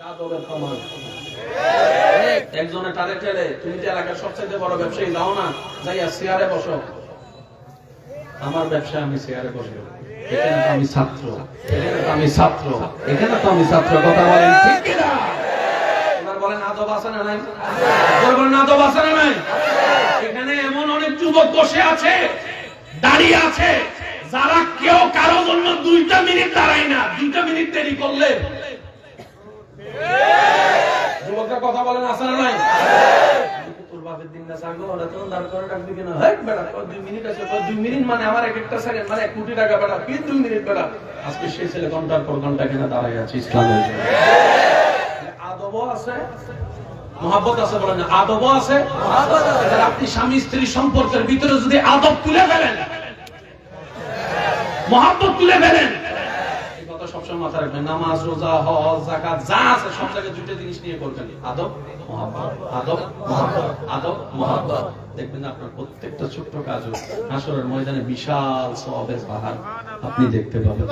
আদবের প্রমাণ। একজনে টারে টেলে, তুমি যে এলাকার সবচেয়ে বড় ব্যবসায়ী, যাও না, যাইয়া চেয়ারে বসো। আমার ব্যবসায় আমি চেয়ারে বসবো, এখানে তো আমি ছাত্র, এখানে তো আমি ছাত্র, এখানে তো আমি ছাত্র। কথা বলেন ঠিক কিনা? এবার বলেন আদব আছে না নাই? বলেন আদব আছে না নাই? এখানে এমন অনেক যুবক বসে আছে, দাঁড়িয়ে আছে, যারা কেউ কারো জন্য 2টা মিনিট দাঁড়ায় না। 2টা মিনিট দেরি করলে যুবকরা কথা বলেন আছে না নাই? তোর বাপের দিন না সাগো, ওরা তো দাঁড় করে ডাকবি কেন? হেই বেটা, 2 মিনিট আছে, 2 মিনিট মানে আমার এক একটা সেকেন্ড মানে 1 কোটি টাকা বেড়া, কি 2 মিনিট বেড়া। আজকে সেই ছেলে ঘন্টার পর ঘন্টা কিনা দাঁড়ায় আছে ইসলামের জন্য। আদবও আছে, মহব্বত আছে, বলেন আদবও আছে। আপনি স্বামী স্ত্রী সম্পর্কের ভিতরে যদি আদব তুলে ফেলেন, মহব্বত তুলে ফেলেন, এই কথা সবসময় মাথায় রাখবেন। নামাজ, রোজা, হজ, যাকাত যা আছে সব জায়গায় দুটো জিনিস নিয়ে করবেন, আদব মহব্বত, আদব মহব্বত, আদব মহব্বত। দেখবেন আপনার প্রত্যেকটা ছোট্ট কাজও হাসরের ময়দানে বিশাল সওয়াবের পাহাড় আপনি দেখতে পাবেন।